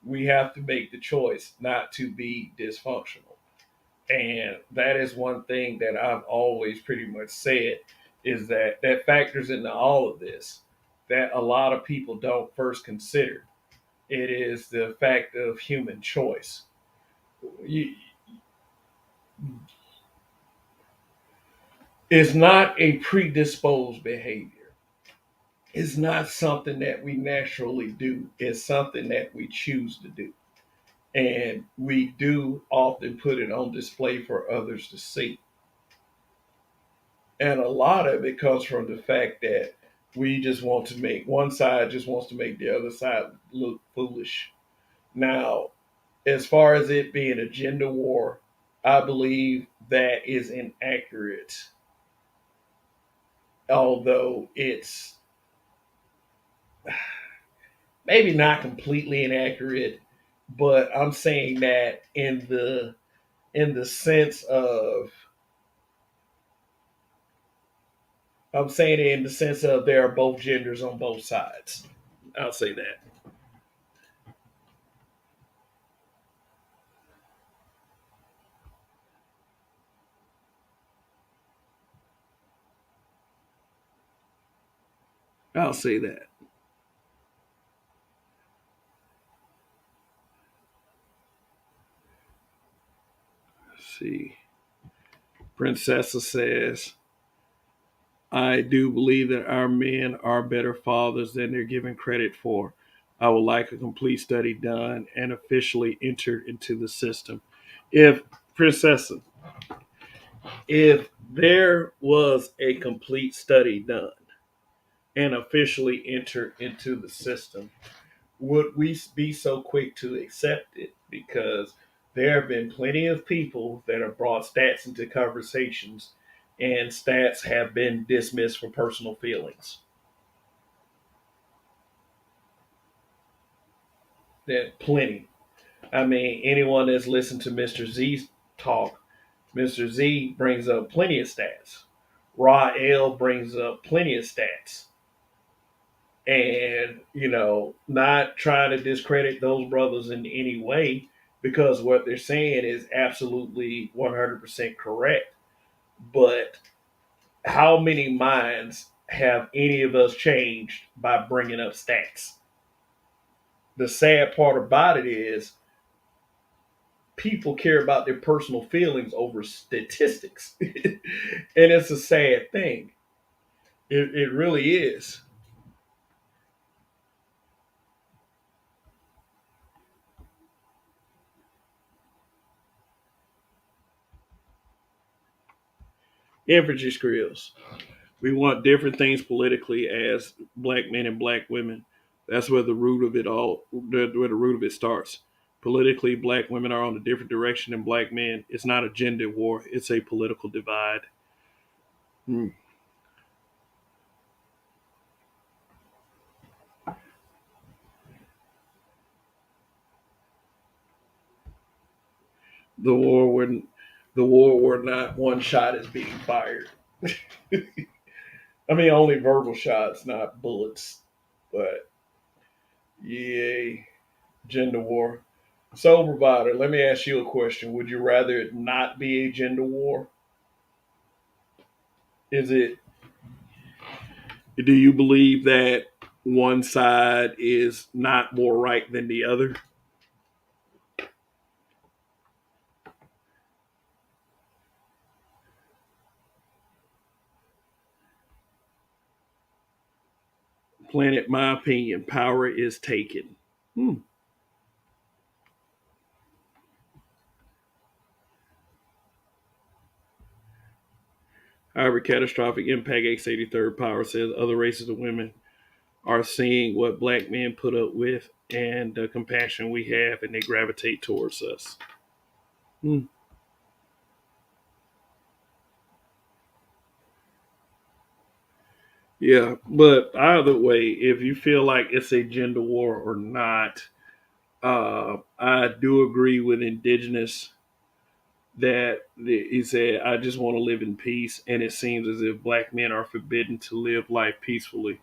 We have to make the choice not to be dysfunctional, and that is one thing that I've always pretty much said is that factors into all of this that a lot of people don't first consider. It is the fact of human choice. You, it's not a predisposed behavior. It's not something that we naturally do. It's something that we choose to do. And we do often put it on display for others to see. And a lot of it comes from the fact that we just want to make one side just wants to make the other side look foolish. Now, as far as it being a gender war, I believe that is inaccurate, although it's maybe not completely inaccurate, but I'm saying that in the sense of I'm saying it in the sense of there are both genders on both sides. I'll say that. I'll say that. Let's see. Princessa says, I do believe that our men are better fathers than they're given credit for. I would like a complete study done and officially entered into the system. If Princessa, if there was a complete study done and officially entered into the system, would we be so quick to accept it? Because there have been plenty of people that have brought stats into conversations, and stats have been dismissed for personal feelings. That plenty. I mean, anyone that's listened to Mr. Z's talk, Mr. Z brings up plenty of stats. Raw L brings up plenty of stats. And, not trying to discredit those brothers in any way because what they're saying is absolutely 100% correct. But how many minds have any of us changed by bringing up stats? The sad part about it is people care about their personal feelings over statistics. And it's a sad thing. It really is. Infantry skills. We want different things politically as black men and black women. That's where the root of it all, where the root of it starts. Politically, black women are on a different direction than black men. It's not a gender war; it's a political divide. Hmm. The war where the war where not one shot is being fired. I mean, only verbal shots, not bullets. But Yay, gender war. So, provider, let me ask you a question. Would you rather it not be a gender war? Is it, do you believe that one side is not more right than the other? Planet, my opinion, power is taken. Hmm. However, catastrophic impact X83rd Power says other races of women are seeing what black men put up with and the compassion we have, and they gravitate towards us. Hmm. Yeah, but either way, if you feel like it's a gender war or not, I do agree with Indigenous that he said, I just want to live in peace. And it seems as if black men are forbidden to live life peacefully.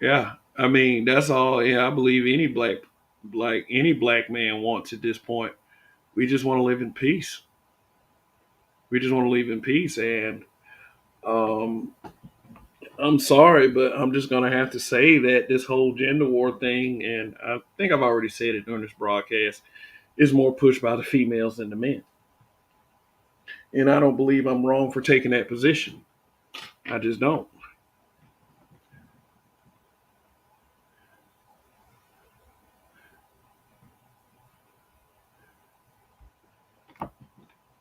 Yeah. I mean, that's all. Yeah, I believe any black man wants at this point. We just want to live in peace. We just want to live in peace. And um, I'm sorry, but I'm just going to have to say that this whole gender war thing, and I think I've already said it during this broadcast, is more pushed by the females than the men. And I don't believe I'm wrong for taking that position. I just don't.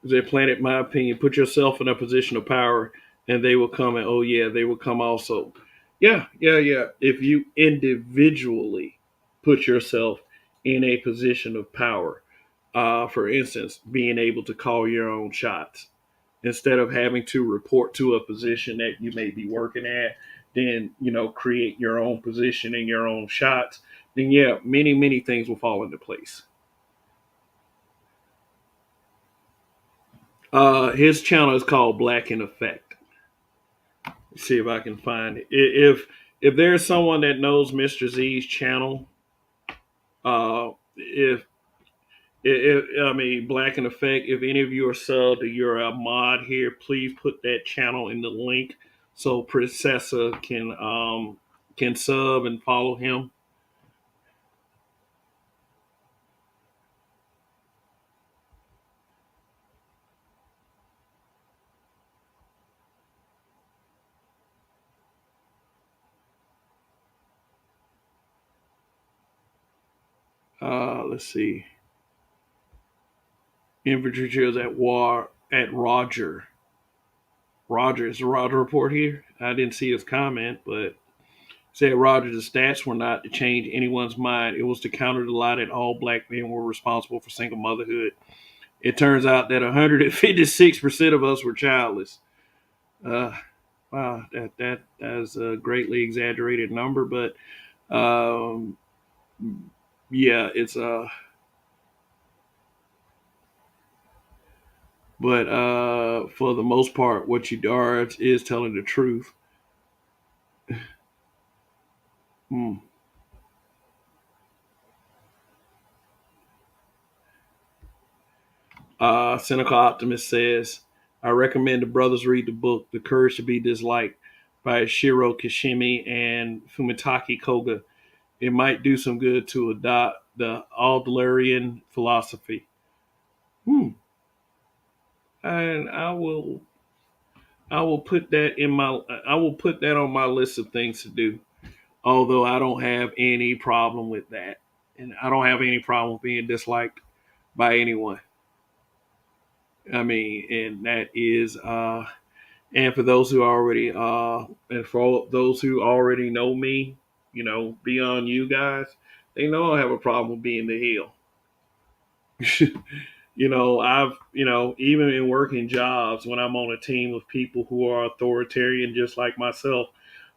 They planted, my opinion, put yourself in a position of power and they will come, and oh yeah, they will come also. Yeah, yeah, yeah. If you individually put yourself in a position of power, for instance, being able to call your own shots instead of having to report to a position that you may be working at, then, create your own position and your own shots, then yeah, many, many things will fall into place. His channel is called Black in Effect. See if I can find it. If there's someone that knows Mr. Z's channel, if I mean Black in Effect, if any of you are subbed or you're a mod here, please put that channel in the link so Princessa can sub and follow him. Let's see. Infantry drills at war at Roger. Roger, is the Roger report here? I didn't see his comment, but said Roger, the stats were not to change anyone's mind. It was to counter the lie that all black men were responsible for single motherhood. It turns out that 156% of us were childless. Uh, wow, that is a greatly exaggerated number, but um, yeah, it's but for the most part, what you are is telling the truth. Hmm. Cynical Optimist says, I recommend the brothers read the book The Courage to Be Disliked by Shiro Kishimi and Fumitaki Koga. It might do some good to adopt the Adlerian philosophy. Hmm. And I will put that in my I will put that on my list of things to do. Although I don't have any problem with that. And I don't have any problem being disliked by anyone. I mean, and that is and for those who already and for those who already know me, beyond you guys, they know I have a problem with being the heel. I've, even in working jobs, when I'm on a team of people who are authoritarian just like myself,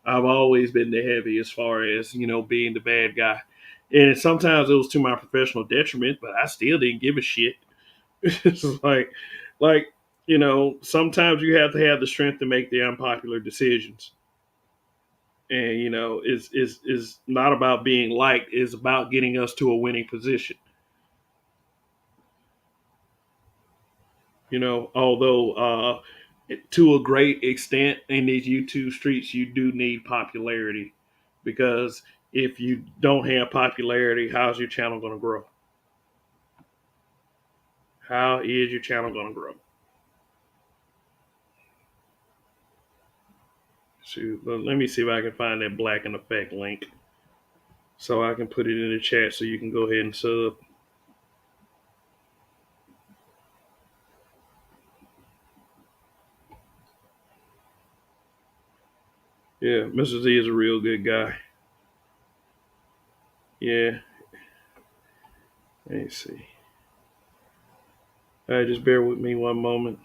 I've always been the heavy as far as, being the bad guy. And sometimes it was to my professional detriment, but I still didn't give a shit. It's like, sometimes you have to have the strength to make the unpopular decisions. And is not about being liked. It's about getting us to a winning position. Although to a great extent in these YouTube streets, you do need popularity because if you don't have popularity, how's your channel going to grow? How is your channel going to grow? So let me see if I can find that Black and Effect link so I can put it in the chat so you can go ahead and sub. Yeah, Mr. Z is a real good guy. Yeah, let me see. All right, just bear with me one moment.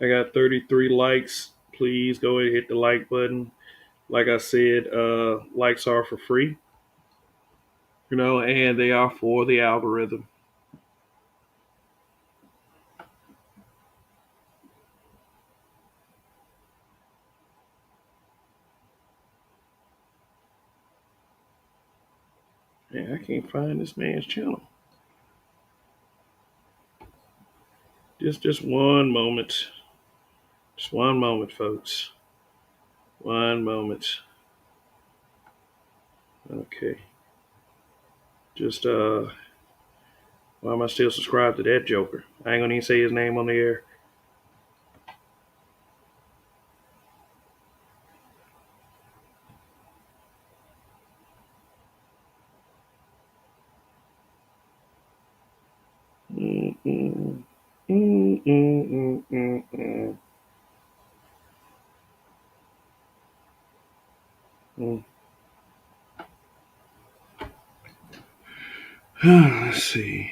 I got 33 likes. Please go ahead and hit the like button. Like I said, likes are for free, and they are for the algorithm. Yeah, I can't find this man's channel. Just one moment. Just one moment, folks. One moment. Okay. Just why am I still subscribed to that joker? I ain't gonna even say his name on the air. Mm-mm. Mm-mm-mm-mm-mm. Mm. Let's see.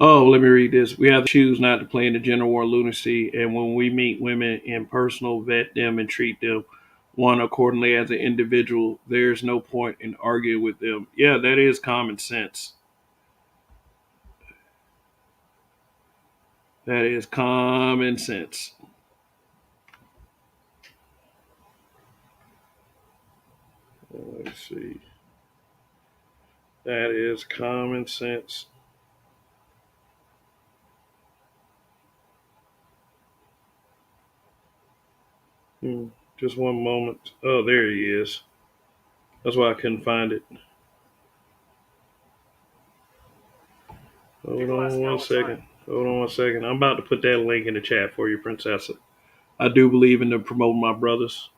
Oh, let me read this. We have to choose not to play in the gender war lunacy, and when we meet women in personal, vet them and treat them one accordingly as an individual. There's no point in arguing with them. Yeah, that is common sense. That is common sense. Let's see. That is common sense. Hmm. Just one moment. Oh, there he is. That's why I couldn't find it. Hold on one second. Hold on one second. I'm about to put that link in the chat for you, Princessa. I do believe in the promoting my brothers.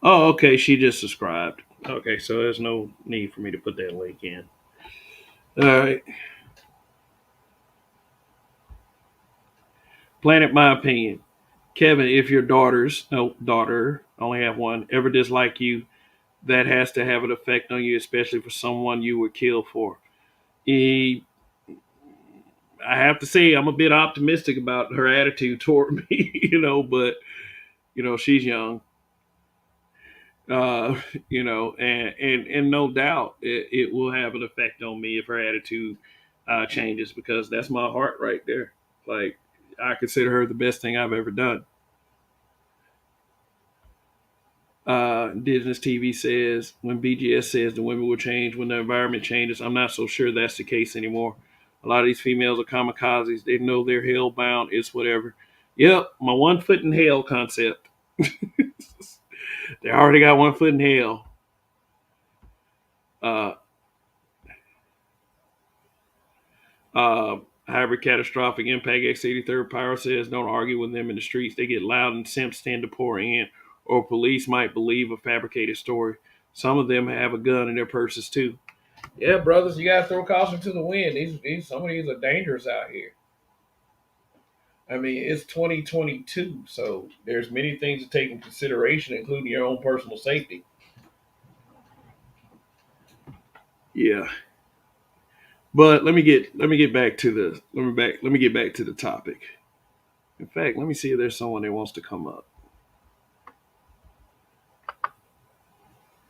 Oh, okay. She just subscribed. Okay, so there's no need for me to put that link in. All right. Planet My Opinion. Kevin, if your daughter, only have one, ever dislike you, that has to have an effect on you, especially for someone you would kill for. He, I have to say, I'm a bit optimistic about her attitude toward me, but, she's young. uh, and no doubt it will have an effect on me if her attitude changes because that's my heart right there. Like I consider her the best thing I've ever done. Indigenous TV says when BGS says the women will change when the environment changes. I'm not so sure that's the case anymore. A lot of these females are kamikazes. They know they're hell bound. It's whatever. Yep, my one foot in hell concept. They already got one foot in hell. Uh, However, catastrophic impact X83rd Pyro says don't argue with them in the streets. They get loud and simps tend to pour in, or police might believe a fabricated story. Some of them have a gun in their purses too. Yeah, brothers, you gotta throw caution to the wind. These some of these are dangerous out here. I mean, it's 2022, so there's many things to take in consideration, including your own personal safety. Yeah, but let me get back to the let me get back to the topic. In fact, let me see if there's someone that wants to come up.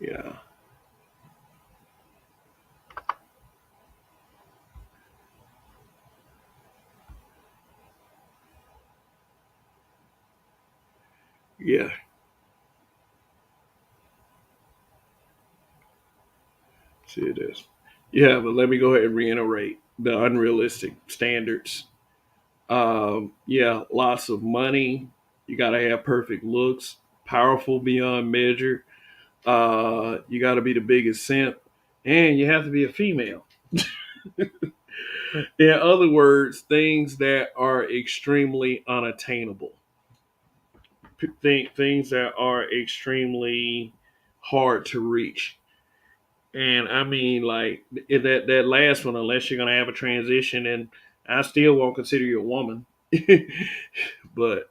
Yeah. Yeah. See it is. Yeah, but let me go ahead and reiterate the unrealistic standards. Yeah, lots of money. You got to have perfect looks, powerful beyond measure. You got to be the biggest simp, and you have to be a female. In other words, things that are extremely unattainable, things that are extremely hard to reach. And I mean, like that last one, unless you're gonna have a transition, and I still won't consider you a woman. But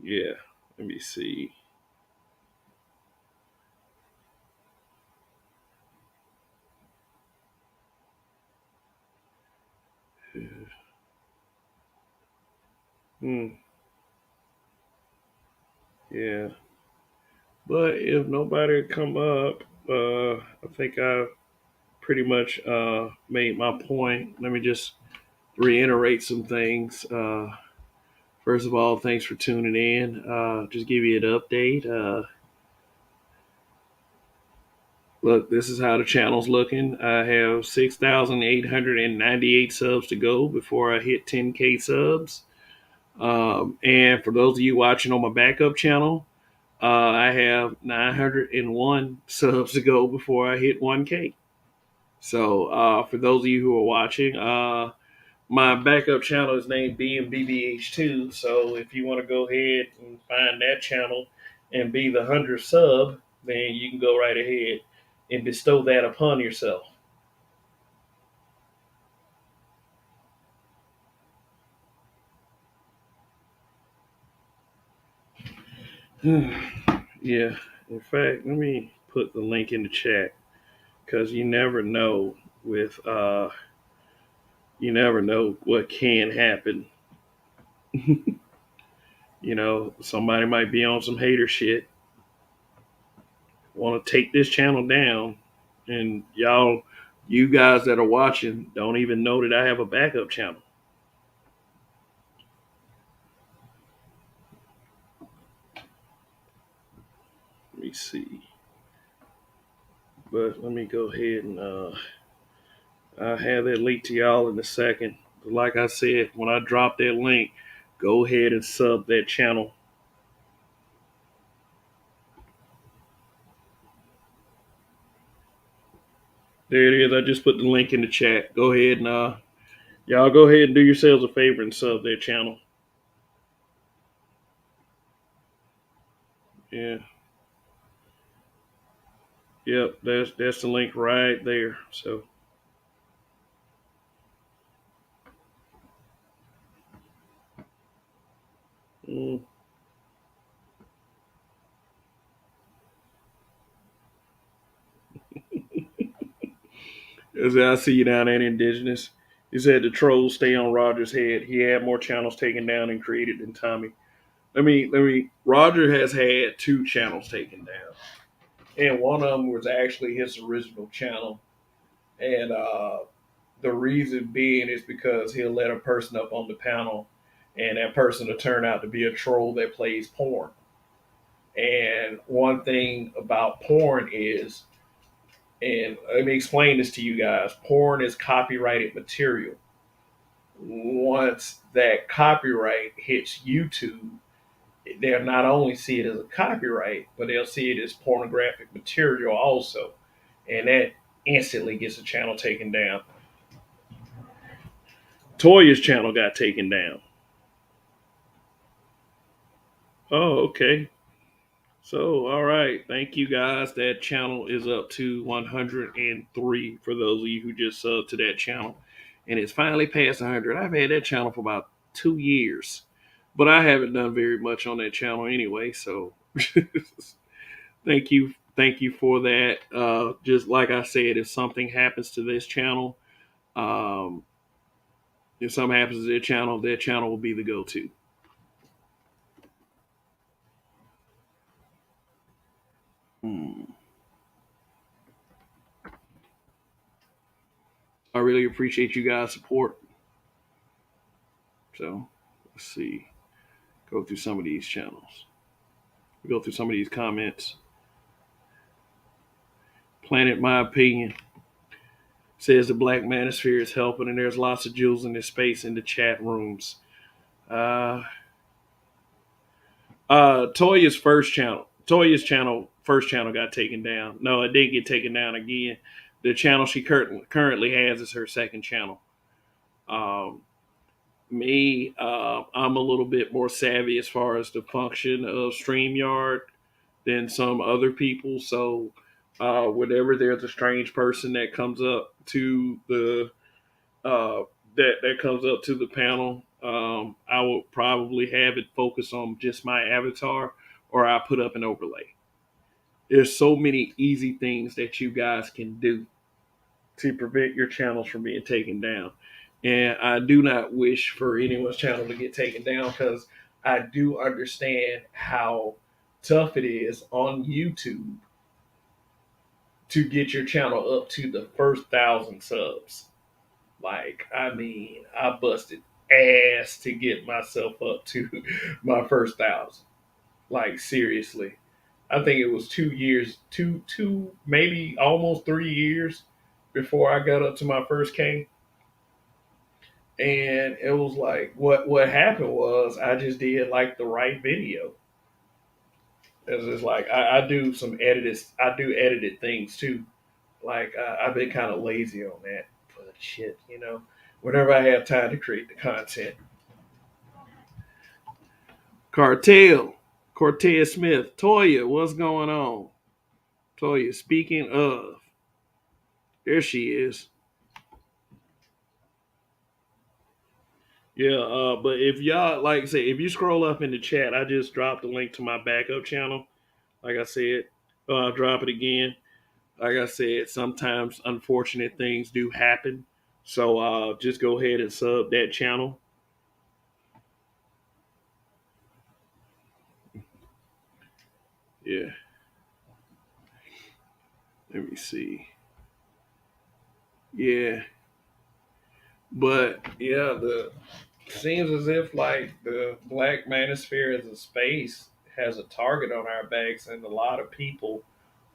yeah, let me see. Hmm, yeah, but if nobody come up, I think I pretty much made my point. Let me just reiterate some things. First of all, thanks for tuning in. Just give you an update. Look, this is how the channel's looking. I have 6,898 subs to go before I hit 10K subs. And for those of you watching on my backup channel, I have 901 subs to go before I hit 1K. So for those of you who are watching, my backup channel is named BMBBH2. So if you want to go ahead and find that channel and be the 100 sub, then you can go right ahead and bestow that upon yourself. Yeah. In fact, let me put the link in the chat because with you never know what can happen. Somebody might be on some hater shit, want to take this channel down, and you guys that are watching, don't even know that I have a backup channel. Let me see, but let me go ahead and I'll have that link to y'all in a second. But like I said, when I drop that link, go ahead and sub that channel. There it is. I just put the link in the chat. Go ahead and y'all go ahead and do yourselves a favor and sub that channel. Yeah. Yep, that's the link right there. So mm, as I see you down there, Indigenous. He said the trolls stay on Roger's head. He had more channels taken down and created than Tommy. Let me. Roger has had two channels taken down, and one of them was actually his original channel. And the reason being is because he'll let a person up on the panel, and that person will turn out to be a troll that plays porn. And one thing about porn is, and let me explain this to you guys, porn is copyrighted material. Once that copyright hits YouTube, they'll not only see it as a copyright, but they'll see it as pornographic material also. And that instantly gets the channel taken down. Toya's channel got taken down. Oh, okay. So, all right. Thank you guys. That channel is up to 103 for those of you who just subbed to that channel. And it's finally past 100. I've had that channel for about 2 years, but I haven't done very much on that channel anyway. So, thank you. Thank you for that. Just like I said, if something happens to this channel, um, if something happens to their channel will be the go to. Hmm. I really appreciate you guys' support. So, let's see. Go through some of these channels. We go through some of these comments. Planet My Opinion says the Black Manosphere is helping, and there's lots of jewels in this space in the chat rooms. Uh, Toya's channel, first channel got taken down. No, it didn't get taken down again. The channel she currently has is her second channel. Um, I'm a little bit more savvy as far as the function of StreamYard than some other people. So, whenever there's a strange person that comes up to the uh, that comes up to the panel, I will probably have it focus on just my avatar, or I put up an overlay. There's so many easy things that you guys can do to prevent your channels from being taken down. And I do not wish for anyone's channel to get taken down because I do understand how tough it is on YouTube to get your channel up to the first 1,000 subs. Like, I mean, I busted ass to get myself up to my first 1,000. Like, seriously. I think it was 2 years, maybe almost 3 years before I got up to my first K. And it was like, what happened was I just did like the right video. It's just like I do edited things too. Like I've been kind of lazy on that, but shit, whenever I have time to create the content. Cartel, Cortez Smith, Toya, what's going on? Toya, speaking of, there she is. Yeah, but if y'all like I say, if you scroll up in the chat, I just dropped a link to my backup channel. Like I said, I'll drop it again. Like I said, sometimes unfortunate things do happen. So just go ahead and sub that channel. Yeah. Let me see. Yeah. But yeah, the seems as if like the Black Manosphere as a space has a target on our backs, and a lot of people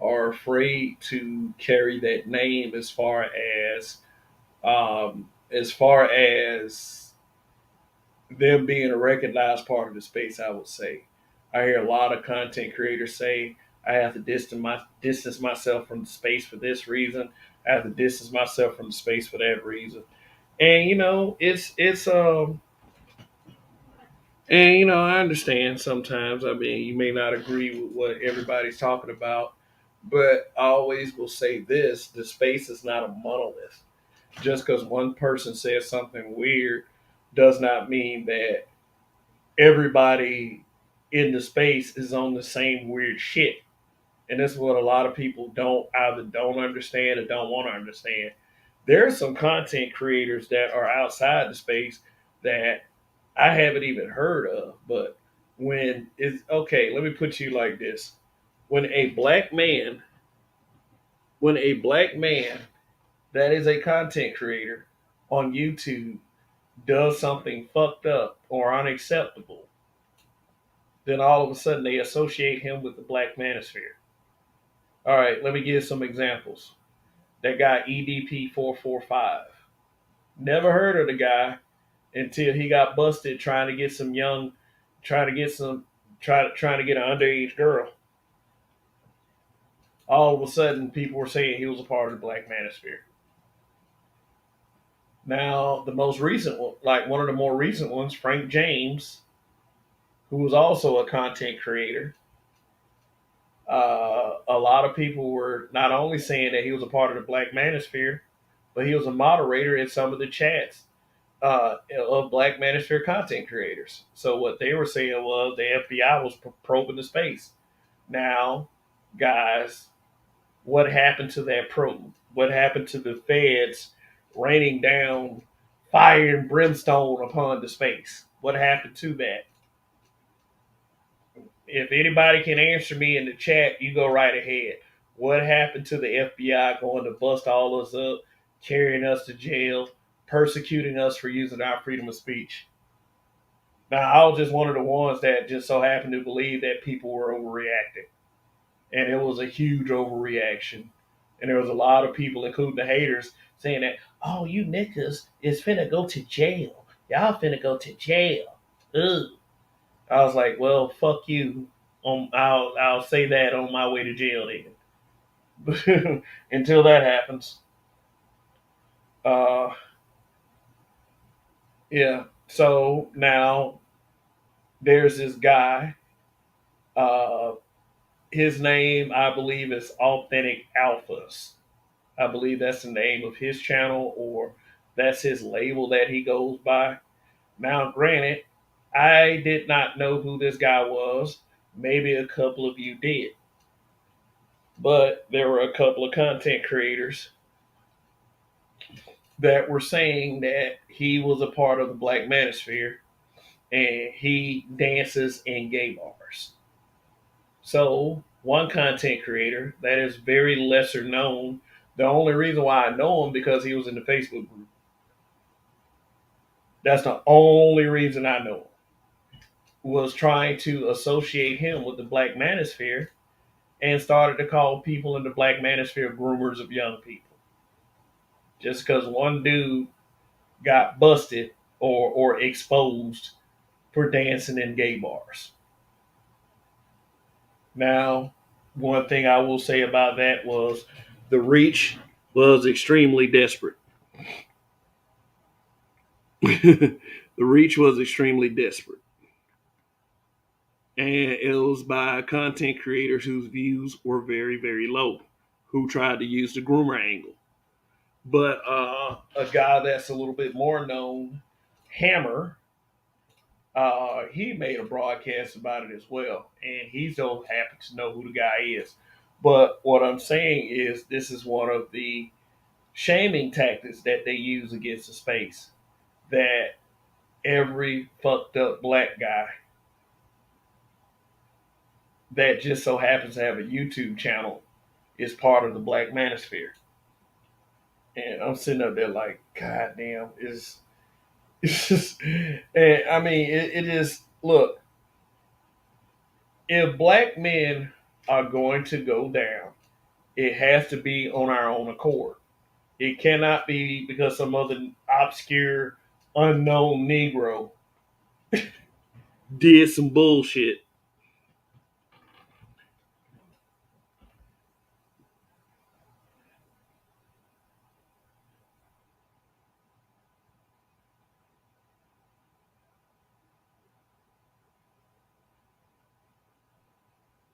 are afraid to carry that name as far as them being a recognized part of the space. I would say I hear a lot of content creators say I have to distance myself from the space for this reason. I have to distance myself from the space for that reason. And I understand sometimes. I mean, you may not agree with what everybody's talking about, but I always will say this: the space is not a monolith. Just because one person says something weird does not mean that everybody in the space is on the same weird shit. And that's what a lot of people don't understand or don't want to understand. There are some content creators that are outside the space that I haven't even heard of. But when it's okay, let me put you like this: when a black man, when a black man that is a content creator on YouTube does something fucked up or unacceptable, then all of a sudden they associate him with the Black Manosphere. All right, let me give some examples. That guy EDP445. Never heard of the guy until he got busted trying to get some, trying to get an underage girl. All of a sudden, people were saying he was a part of the Black Manosphere. Now, the most recent one, like one of the more recent ones, Frank James, who was also a content creator, a lot of people were not only saying that he was a part of the Black Manosphere, but he was a moderator in some of the chats of Black Manosphere content creators. So what they were saying was the FBI was probing the space. Now, guys, what happened to that probe? What happened to the feds raining down fire and brimstone upon the space? What happened to that? If anybody can answer me in the chat, you go right ahead. What happened to the FBI going to bust all us up, carrying us to jail, persecuting us for using our freedom of speech? Now, I was just one of the ones that just so happened to believe that people were overreacting, and it was a huge overreaction. And there was a lot of people, including the haters, saying that, "Oh, you niggas is finna go to jail. Y'all finna go to jail." Ugh. I was like, "Well, fuck you. I'll say that on my way to jail then." Until that happens, uh, yeah. So now there's this guy. Uh, his name, I believe, is Authentic Alphas. I believe that's the name of his channel, or that's his label that he goes by. Now, granted, I did not know who this guy was. Maybe a couple of you did. But there were a couple of content creators that were saying that he was a part of the Black Manosphere and he dances in gay bars. So, one content creator that is very lesser known, the only reason why I know him because he was in the Facebook group. That's the only reason I know him. Was trying to associate him with the Black Manosphere and started to call people in the Black Manosphere groomers of young people. Just because one dude got busted or exposed for dancing in gay bars. Now, one thing I will say about that was the reach was extremely desperate. The reach was extremely desperate. And it was by content creators whose views were very, very low, who tried to use the groomer angle. But a guy that's a little bit more known, Hammer, he made a broadcast about it as well, and he so happy to know who the guy is. But what I'm saying is, this is one of the shaming tactics that they use against the space. That every fucked up black guy that just so happens to have a YouTube channel is part of the Black Manosphere. And I'm sitting up there like, God damn, it's just, and I mean, it is, look, if black men are going to go down, it has to be on our own accord. It cannot be because some other obscure, unknown Negro did some bullshit.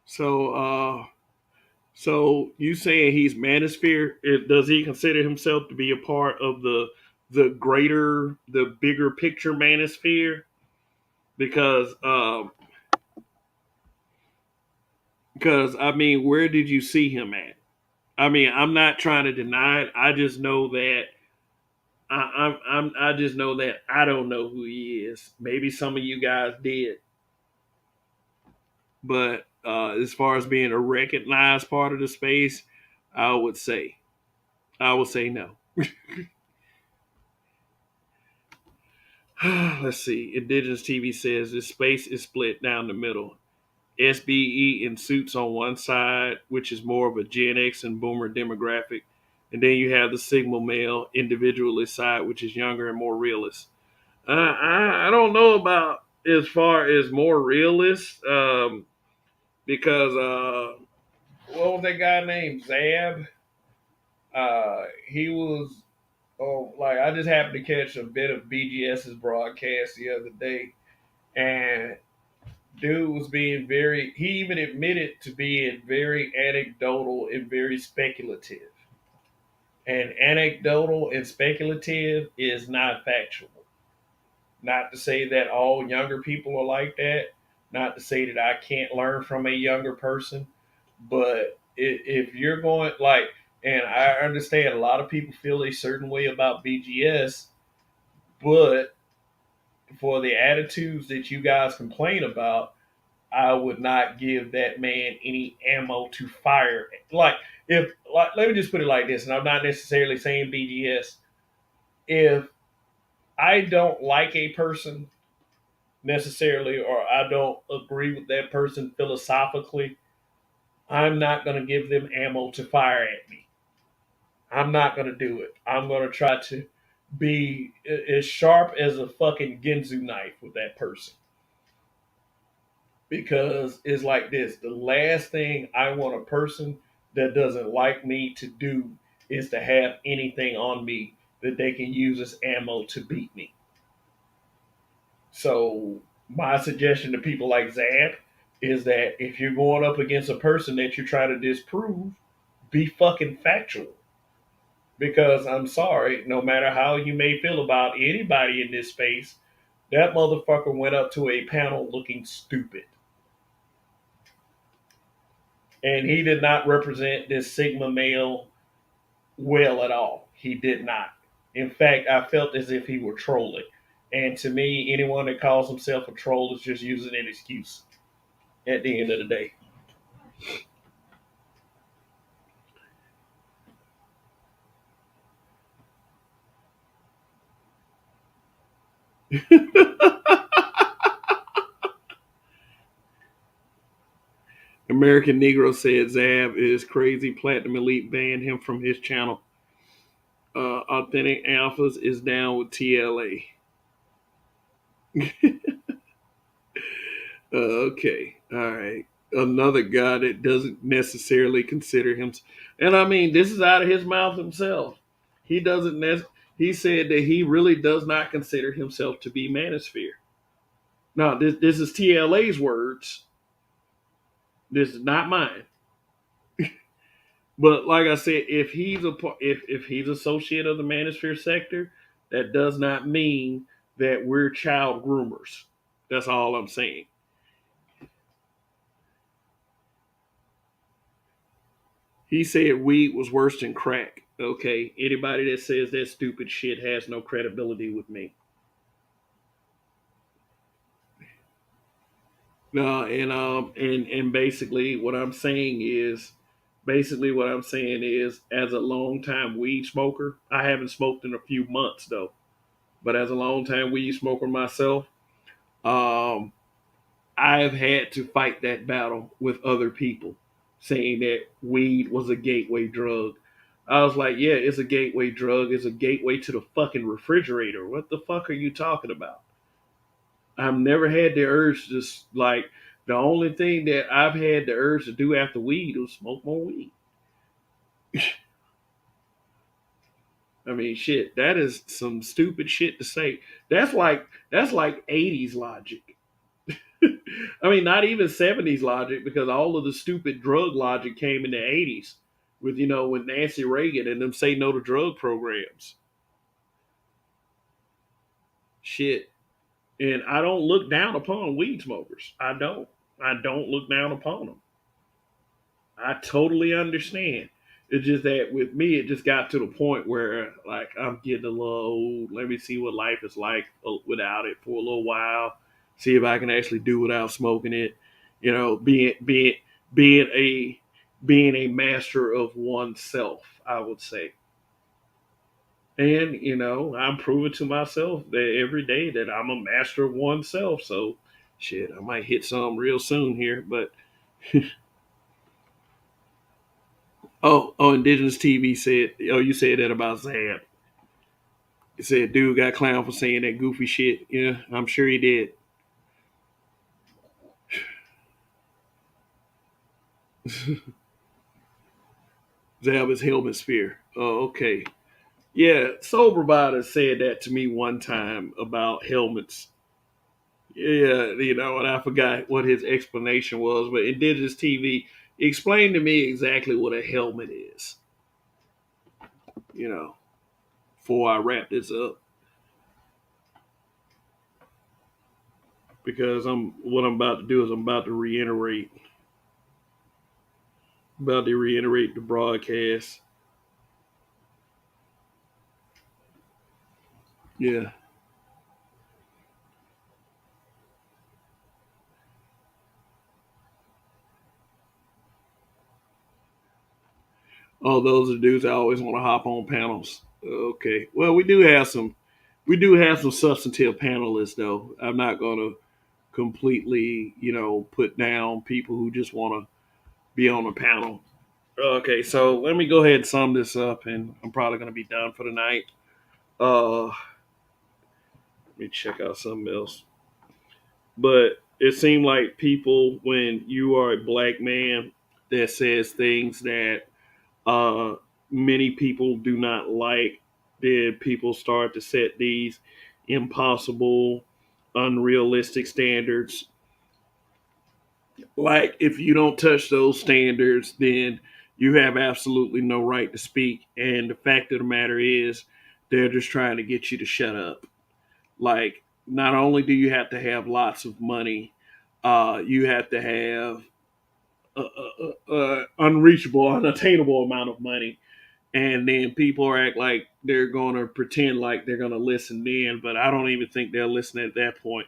So, so you saying he's manosphere? Does he consider himself to be a part of the greater, the bigger picture manosphere? Because because I mean, where did you see him at? I mean, I'm not trying to deny it. I just know that I just know that I don't know who he is. Maybe some of you guys did, but as far as being a recognized part of the space, I would say I would say no. Let's see. Indigenous TV says this space is split down the middle. SBE in suits on one side, which is more of a Gen X and Boomer demographic, and then you have the Sigma male individualist side, which is younger and more realist. I don't know about as far as more realist, because what was that guy named Zab? He was, oh, like, I just happened to catch a bit of BGS's broadcast the other day, and dude was being very, he even admitted to being very anecdotal and very speculative. And anecdotal and speculative is not factual. Not to say that all younger people are like that. Not to say that I can't learn from a younger person. But if you're going, like, and I understand a lot of people feel a certain way about BGS, but for the attitudes that you guys complain about, I would not give that man any ammo to fire. Like, if, like, let me just put it like this, and I'm not necessarily saying BGS. If I don't like a person, necessarily, or I don't agree with that person philosophically, I'm not going to give them ammo to fire at me. I'm not going to do it. I'm going to try to be as sharp as a fucking Ginzu knife with that person. Because it's like this, the last thing I want a person that doesn't like me to do is to have anything on me that they can use as ammo to beat me. So my suggestion to people like Zab is that if you're going up against a person that you're trying to disprove, be fucking factual. Because I'm sorry, no matter how you may feel about anybody in this space, that motherfucker went up to a panel looking stupid. And he did not represent this Sigma male well at all. He did not. In fact, I felt as if he were trolling. And to me, anyone that calls himself a troll is just using an excuse at the end of the day. American Negro said Zab is crazy. Platinum Elite banned him from his channel. Authentic Alphas is down with TLA. Okay, all right. Another guy that doesn't necessarily consider him, and I mean, this is out of his mouth himself. He doesn't. He said that he really does not consider himself to be manosphere. Now, this is TLA's words. This is not mine. But like I said, if he's associate of the manosphere sector, that does not mean that we're child groomers. That's all I'm saying. He said weed was worse than crack. Okay, anybody that says that stupid shit has no credibility with me. No, and basically what I'm saying is, as a long time weed smoker, I haven't smoked in a few months though, but as a long time weed smoker myself, um, I have had to fight that battle with other people saying that weed was a gateway drug. I was like, yeah, it's a gateway drug. It's a gateway to the fucking refrigerator. What the fuck are you talking about? I've never had the urge to like the only thing that I've had the urge to do after weed was smoke more weed. I mean, shit, that is some stupid shit to say. That's like 80s logic. I mean, not even 70s logic because all of the stupid drug logic came in the 80s with, with Nancy Reagan and them say no to drug programs. Shit. And I don't look down upon weed smokers. I don't. I don't look down upon them. I totally understand. It's just that with me, it just got to the point where, like, I'm getting a little old. Let me see what life is like without it for a little while. See if I can actually do without smoking it. You know, being a being a master of oneself, I would say. And I'm proving to myself that every day that I'm a master of oneself. So, shit, I might hit some real soon here, but oh, Indigenous TV said, oh, you said that about Zab. It said, dude got clowned for saying that goofy shit. Yeah, I'm sure he did. Zab is helmet sphere. Oh, okay. Yeah, Soul Provider said that to me one time about helmets. Yeah, and I forgot what his explanation was, but Indigenous TV explained to me exactly what a helmet is, you know, before I wrap this up. Because what I'm about to do is I'm about to reiterate the broadcast. Yeah. Oh, those are dudes that always want to hop on panels. Okay. Well, we do have some substantive panelists though. I'm not gonna completely, put down people who just want to be on a panel. Okay, so let me go ahead and sum this up, and I'm probably going to be done for the night. Let me check out something else. But it seemed like people, when you are a black man that says things that uh, many people do not like, then people start to set these impossible, unrealistic standards. Like, if you don't touch those standards, then you have absolutely no right to speak. And the fact of the matter is, they're just trying to get you to shut up. Like, not only do you have to have lots of money, you have to have unreachable, unattainable amount of money. And then people act like they're going to pretend like they're going to listen then, but I don't even think they'll listen at that point.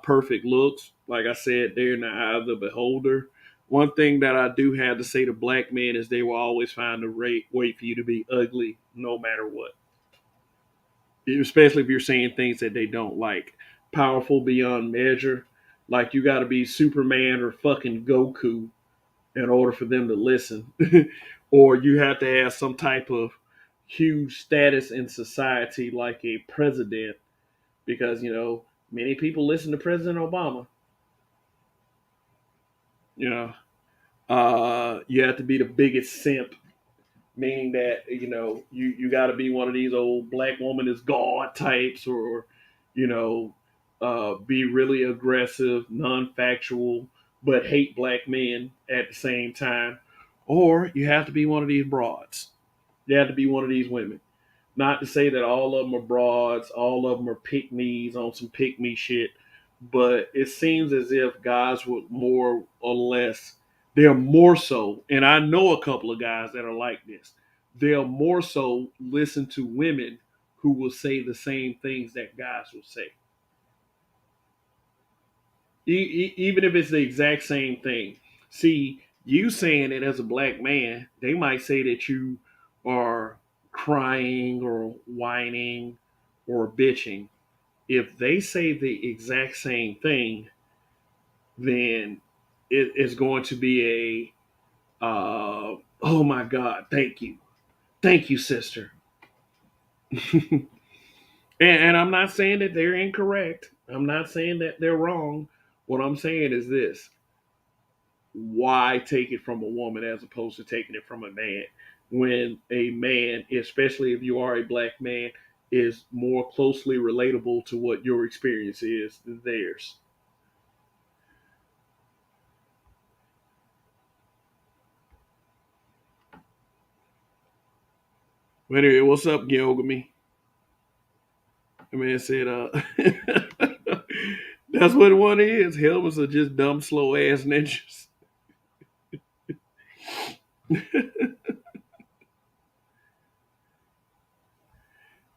Perfect looks, like I said, they're in the eye of the beholder. One thing that I do have to say to black men is they will always find a way for you to be ugly no matter what, especially if you're saying things that they don't like. Powerful beyond measure. Like, you got to be Superman or fucking Goku in order for them to listen. Or you have to have some type of huge status in society like a president, because, many people listen to President Obama. You know, you have to be the biggest simp, meaning that, you got to be one of these old black woman is God types, or, be really aggressive, non-factual, but hate black men at the same time. Or you have to be one of these broads. You have to be one of these women. Not to say that all of them are broads, all of them are pick me's on some pick me shit, but it seems as if guys would more or less, they're more so, and I know a couple of guys that are like this, they'll more so listen to women who will say the same things that guys will say. Even if it's the exact same thing. See, you saying it as a black man, they might say that you are crying or whining or bitching. If they say the exact same thing, then it is going to be oh my God, thank you, sister. And I'm not saying that they're incorrect. I'm not saying that they're wrong. What I'm saying is this: why take it from a woman as opposed to taking it from a man, when a man, especially if you are a black man, is more closely relatable to what your experience is than theirs. But anyway, what's up, Gyogamy? I mean, I said, that's what one is. Helmets are just dumb, slow ass ninjas. I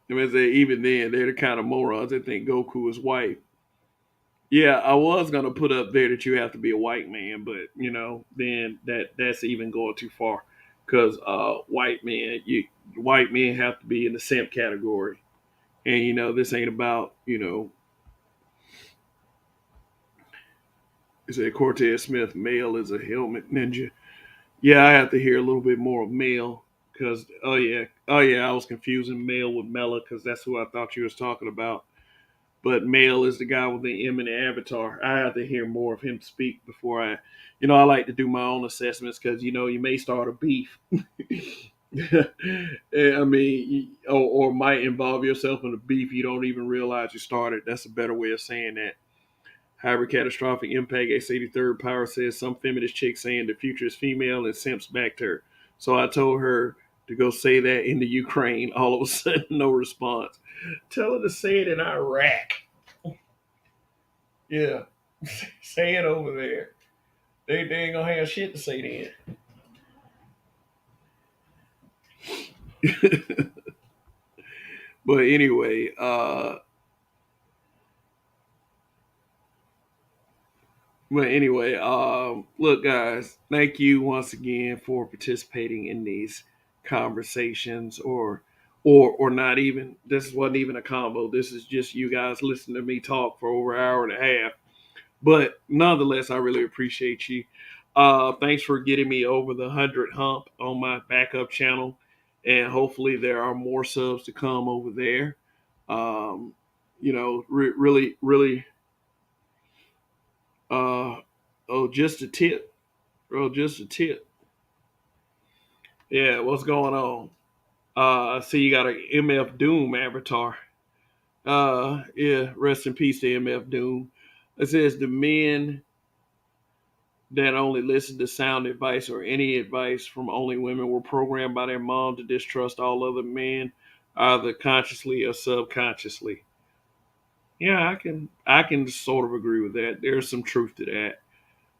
mean, I say, even then, they're the kind of morons that think Goku is white. Yeah, I was gonna put up there that you have to be a white man, but then that's even going too far, because white men have to be in the simp category, and this ain't about is it Cortez Smith? Male is a helmet ninja. Yeah, I have to hear a little bit more of male, because oh yeah, I was confusing male with Mela, because that's who I thought you was talking about. But male is the guy with the M in the avatar. I have to hear more of him speak before I like to do my own assessments, because you may start a beef. I mean, or might involve yourself in a beef you don't even realize you started. That's a better way of saying that. However, catastrophic impact X83rd Power says some feminist chick saying the future is female and simps back to her. So I told her to go say that in the Ukraine. All of a sudden, no response. Tell her to say it in Iraq. Yeah, say it over there. They ain't gonna have shit to say then. But anyway, look, guys, thank you once again for participating in these conversations, or not even. This wasn't even a combo. This is just you guys listening to me talk for over an hour and a half. But nonetheless, I really appreciate you. Thanks for getting me over the 100 hump on my backup channel. And hopefully, there are more subs to come over there. Um, really, really, uh, oh, just a tip. Oh, just a tip. Yeah, what's going on? I see you got an MF Doom avatar. Yeah, rest in peace to MF Doom. It says the men that only listened to sound advice or any advice from only women were programmed by their mom to distrust all other men, either consciously or subconsciously. Yeah, I can sort of agree with that. There's some truth to that,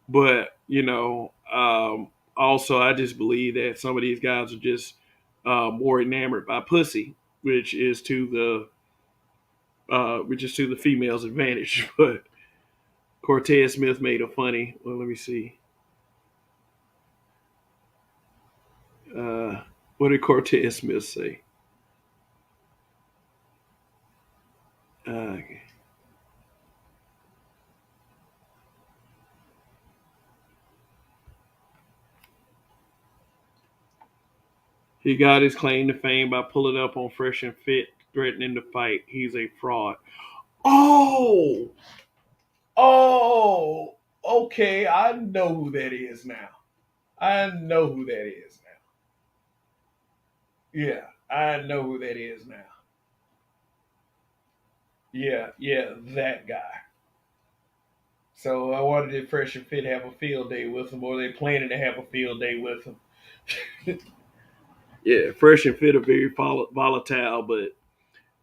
but also I just believe that some of these guys are just more enamored by pussy, which is to the female's advantage. But Cortez Smith made a funny. Well, let me see. What did Cortez Smith say? Uh, he got his claim to fame by pulling up on Fresh and Fit, threatening to fight. He's a fraud. Oh, oh, okay. I know who that is now. I know who that is now. Yeah, I know who that is now. Yeah, yeah, that guy. So I wonder did Fresh and Fit have a field day with him, or they planning to have a field day with him. Yeah, Fresh and Fit are very volatile, but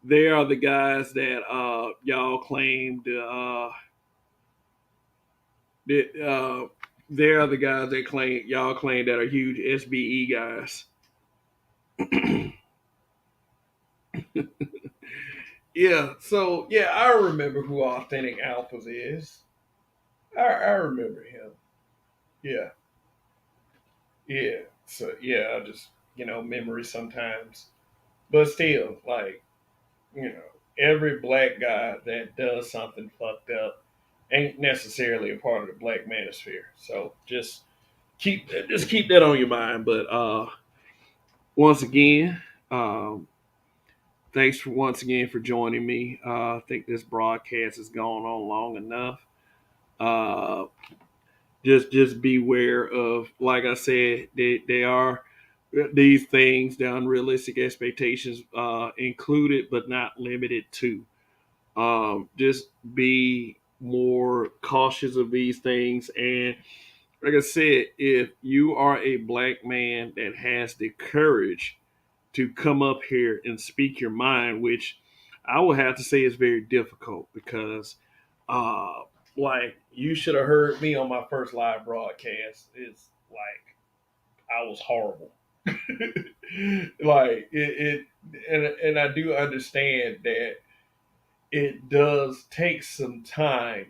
they are the guys that y'all claim to that they are the guys that claim that are huge SBE guys. Yeah, so yeah, I remember who Authentic Alphas is. I remember him. Yeah, yeah. So yeah, I just memory sometimes, but still, like you know, every black guy that does something fucked up ain't necessarily a part of the black manosphere. So just keep that on your mind. But once again, um, thanks for once again for joining me. I think this broadcast has gone on long enough. Uh, just beware of, like I said, they are these things, the unrealistic expectations included but not limited to. Just be more cautious of these things. And like I said, if you are a black man that has the courage to come up here and speak your mind, which I would have to say is very difficult because, uh, like, you should have heard me on my first live broadcast. It's like I was horrible. Like and I do understand that it does take some time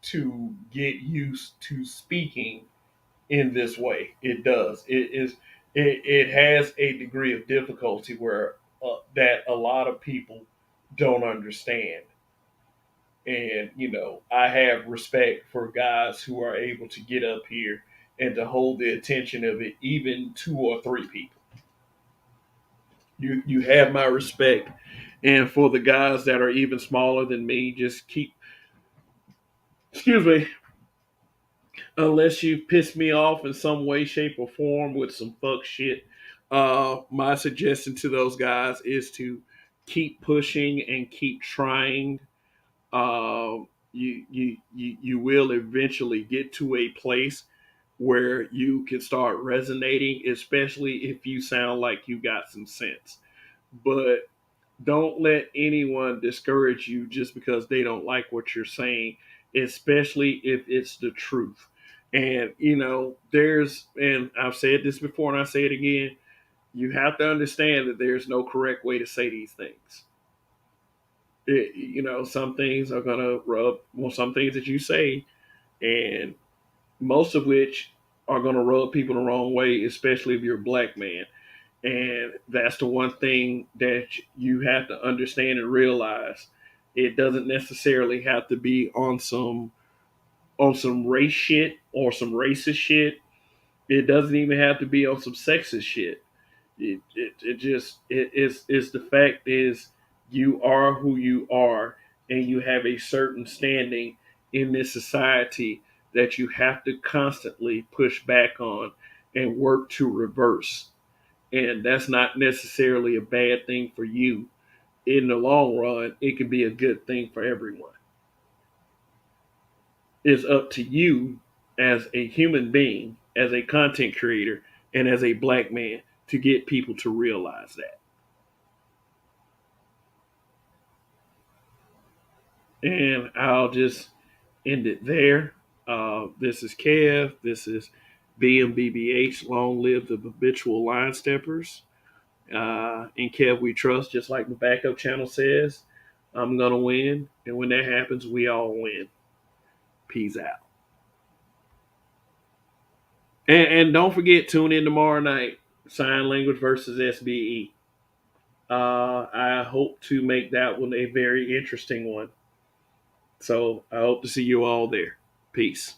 to get used to speaking in this way. It does. It has a degree of difficulty where that a lot of people don't understand. And I have respect for guys who are able to get up here and to hold the attention of it, even two or three people. You have my respect. And for the guys that are even smaller than me, just keep, excuse me, unless you piss me off in some way, shape, or form with some fuck shit. My suggestion to those guys is to keep pushing and keep trying. You will eventually get to a place where you can start resonating, especially if you sound like you got some sense. But don't let anyone discourage you just because they don't like what you're saying, especially if it's the truth. And and I've said this before and I say it again, you have to understand that there's no correct way to say these things. Some things are gonna rub, well, some things that you say, and most of which are gonna rub people the wrong way, especially if you're a black man. And that's the one thing that you have to understand and realize. It doesn't necessarily have to be on some on some race shit or some racist shit. It doesn't even have to be on some sexist shit. It just it's the fact is you are who you are, and you have a certain standing in this society that you have to constantly push back on and work to reverse. And that's not necessarily a bad thing for you. In the long run, it can be a good thing for everyone. It's up to you as a human being, as a content creator, and as a black man to get people to realize that. And I'll just end it there. This is Kev. This is BMBBH. Long live the habitual line steppers. In Kev we trust, just like the backup channel says. I'm going to win. And when that happens, we all win. Peace out. And don't forget, tune in tomorrow night. Sign language versus SBE. I hope to make that one a very interesting one. So I hope to see you all there. Peace.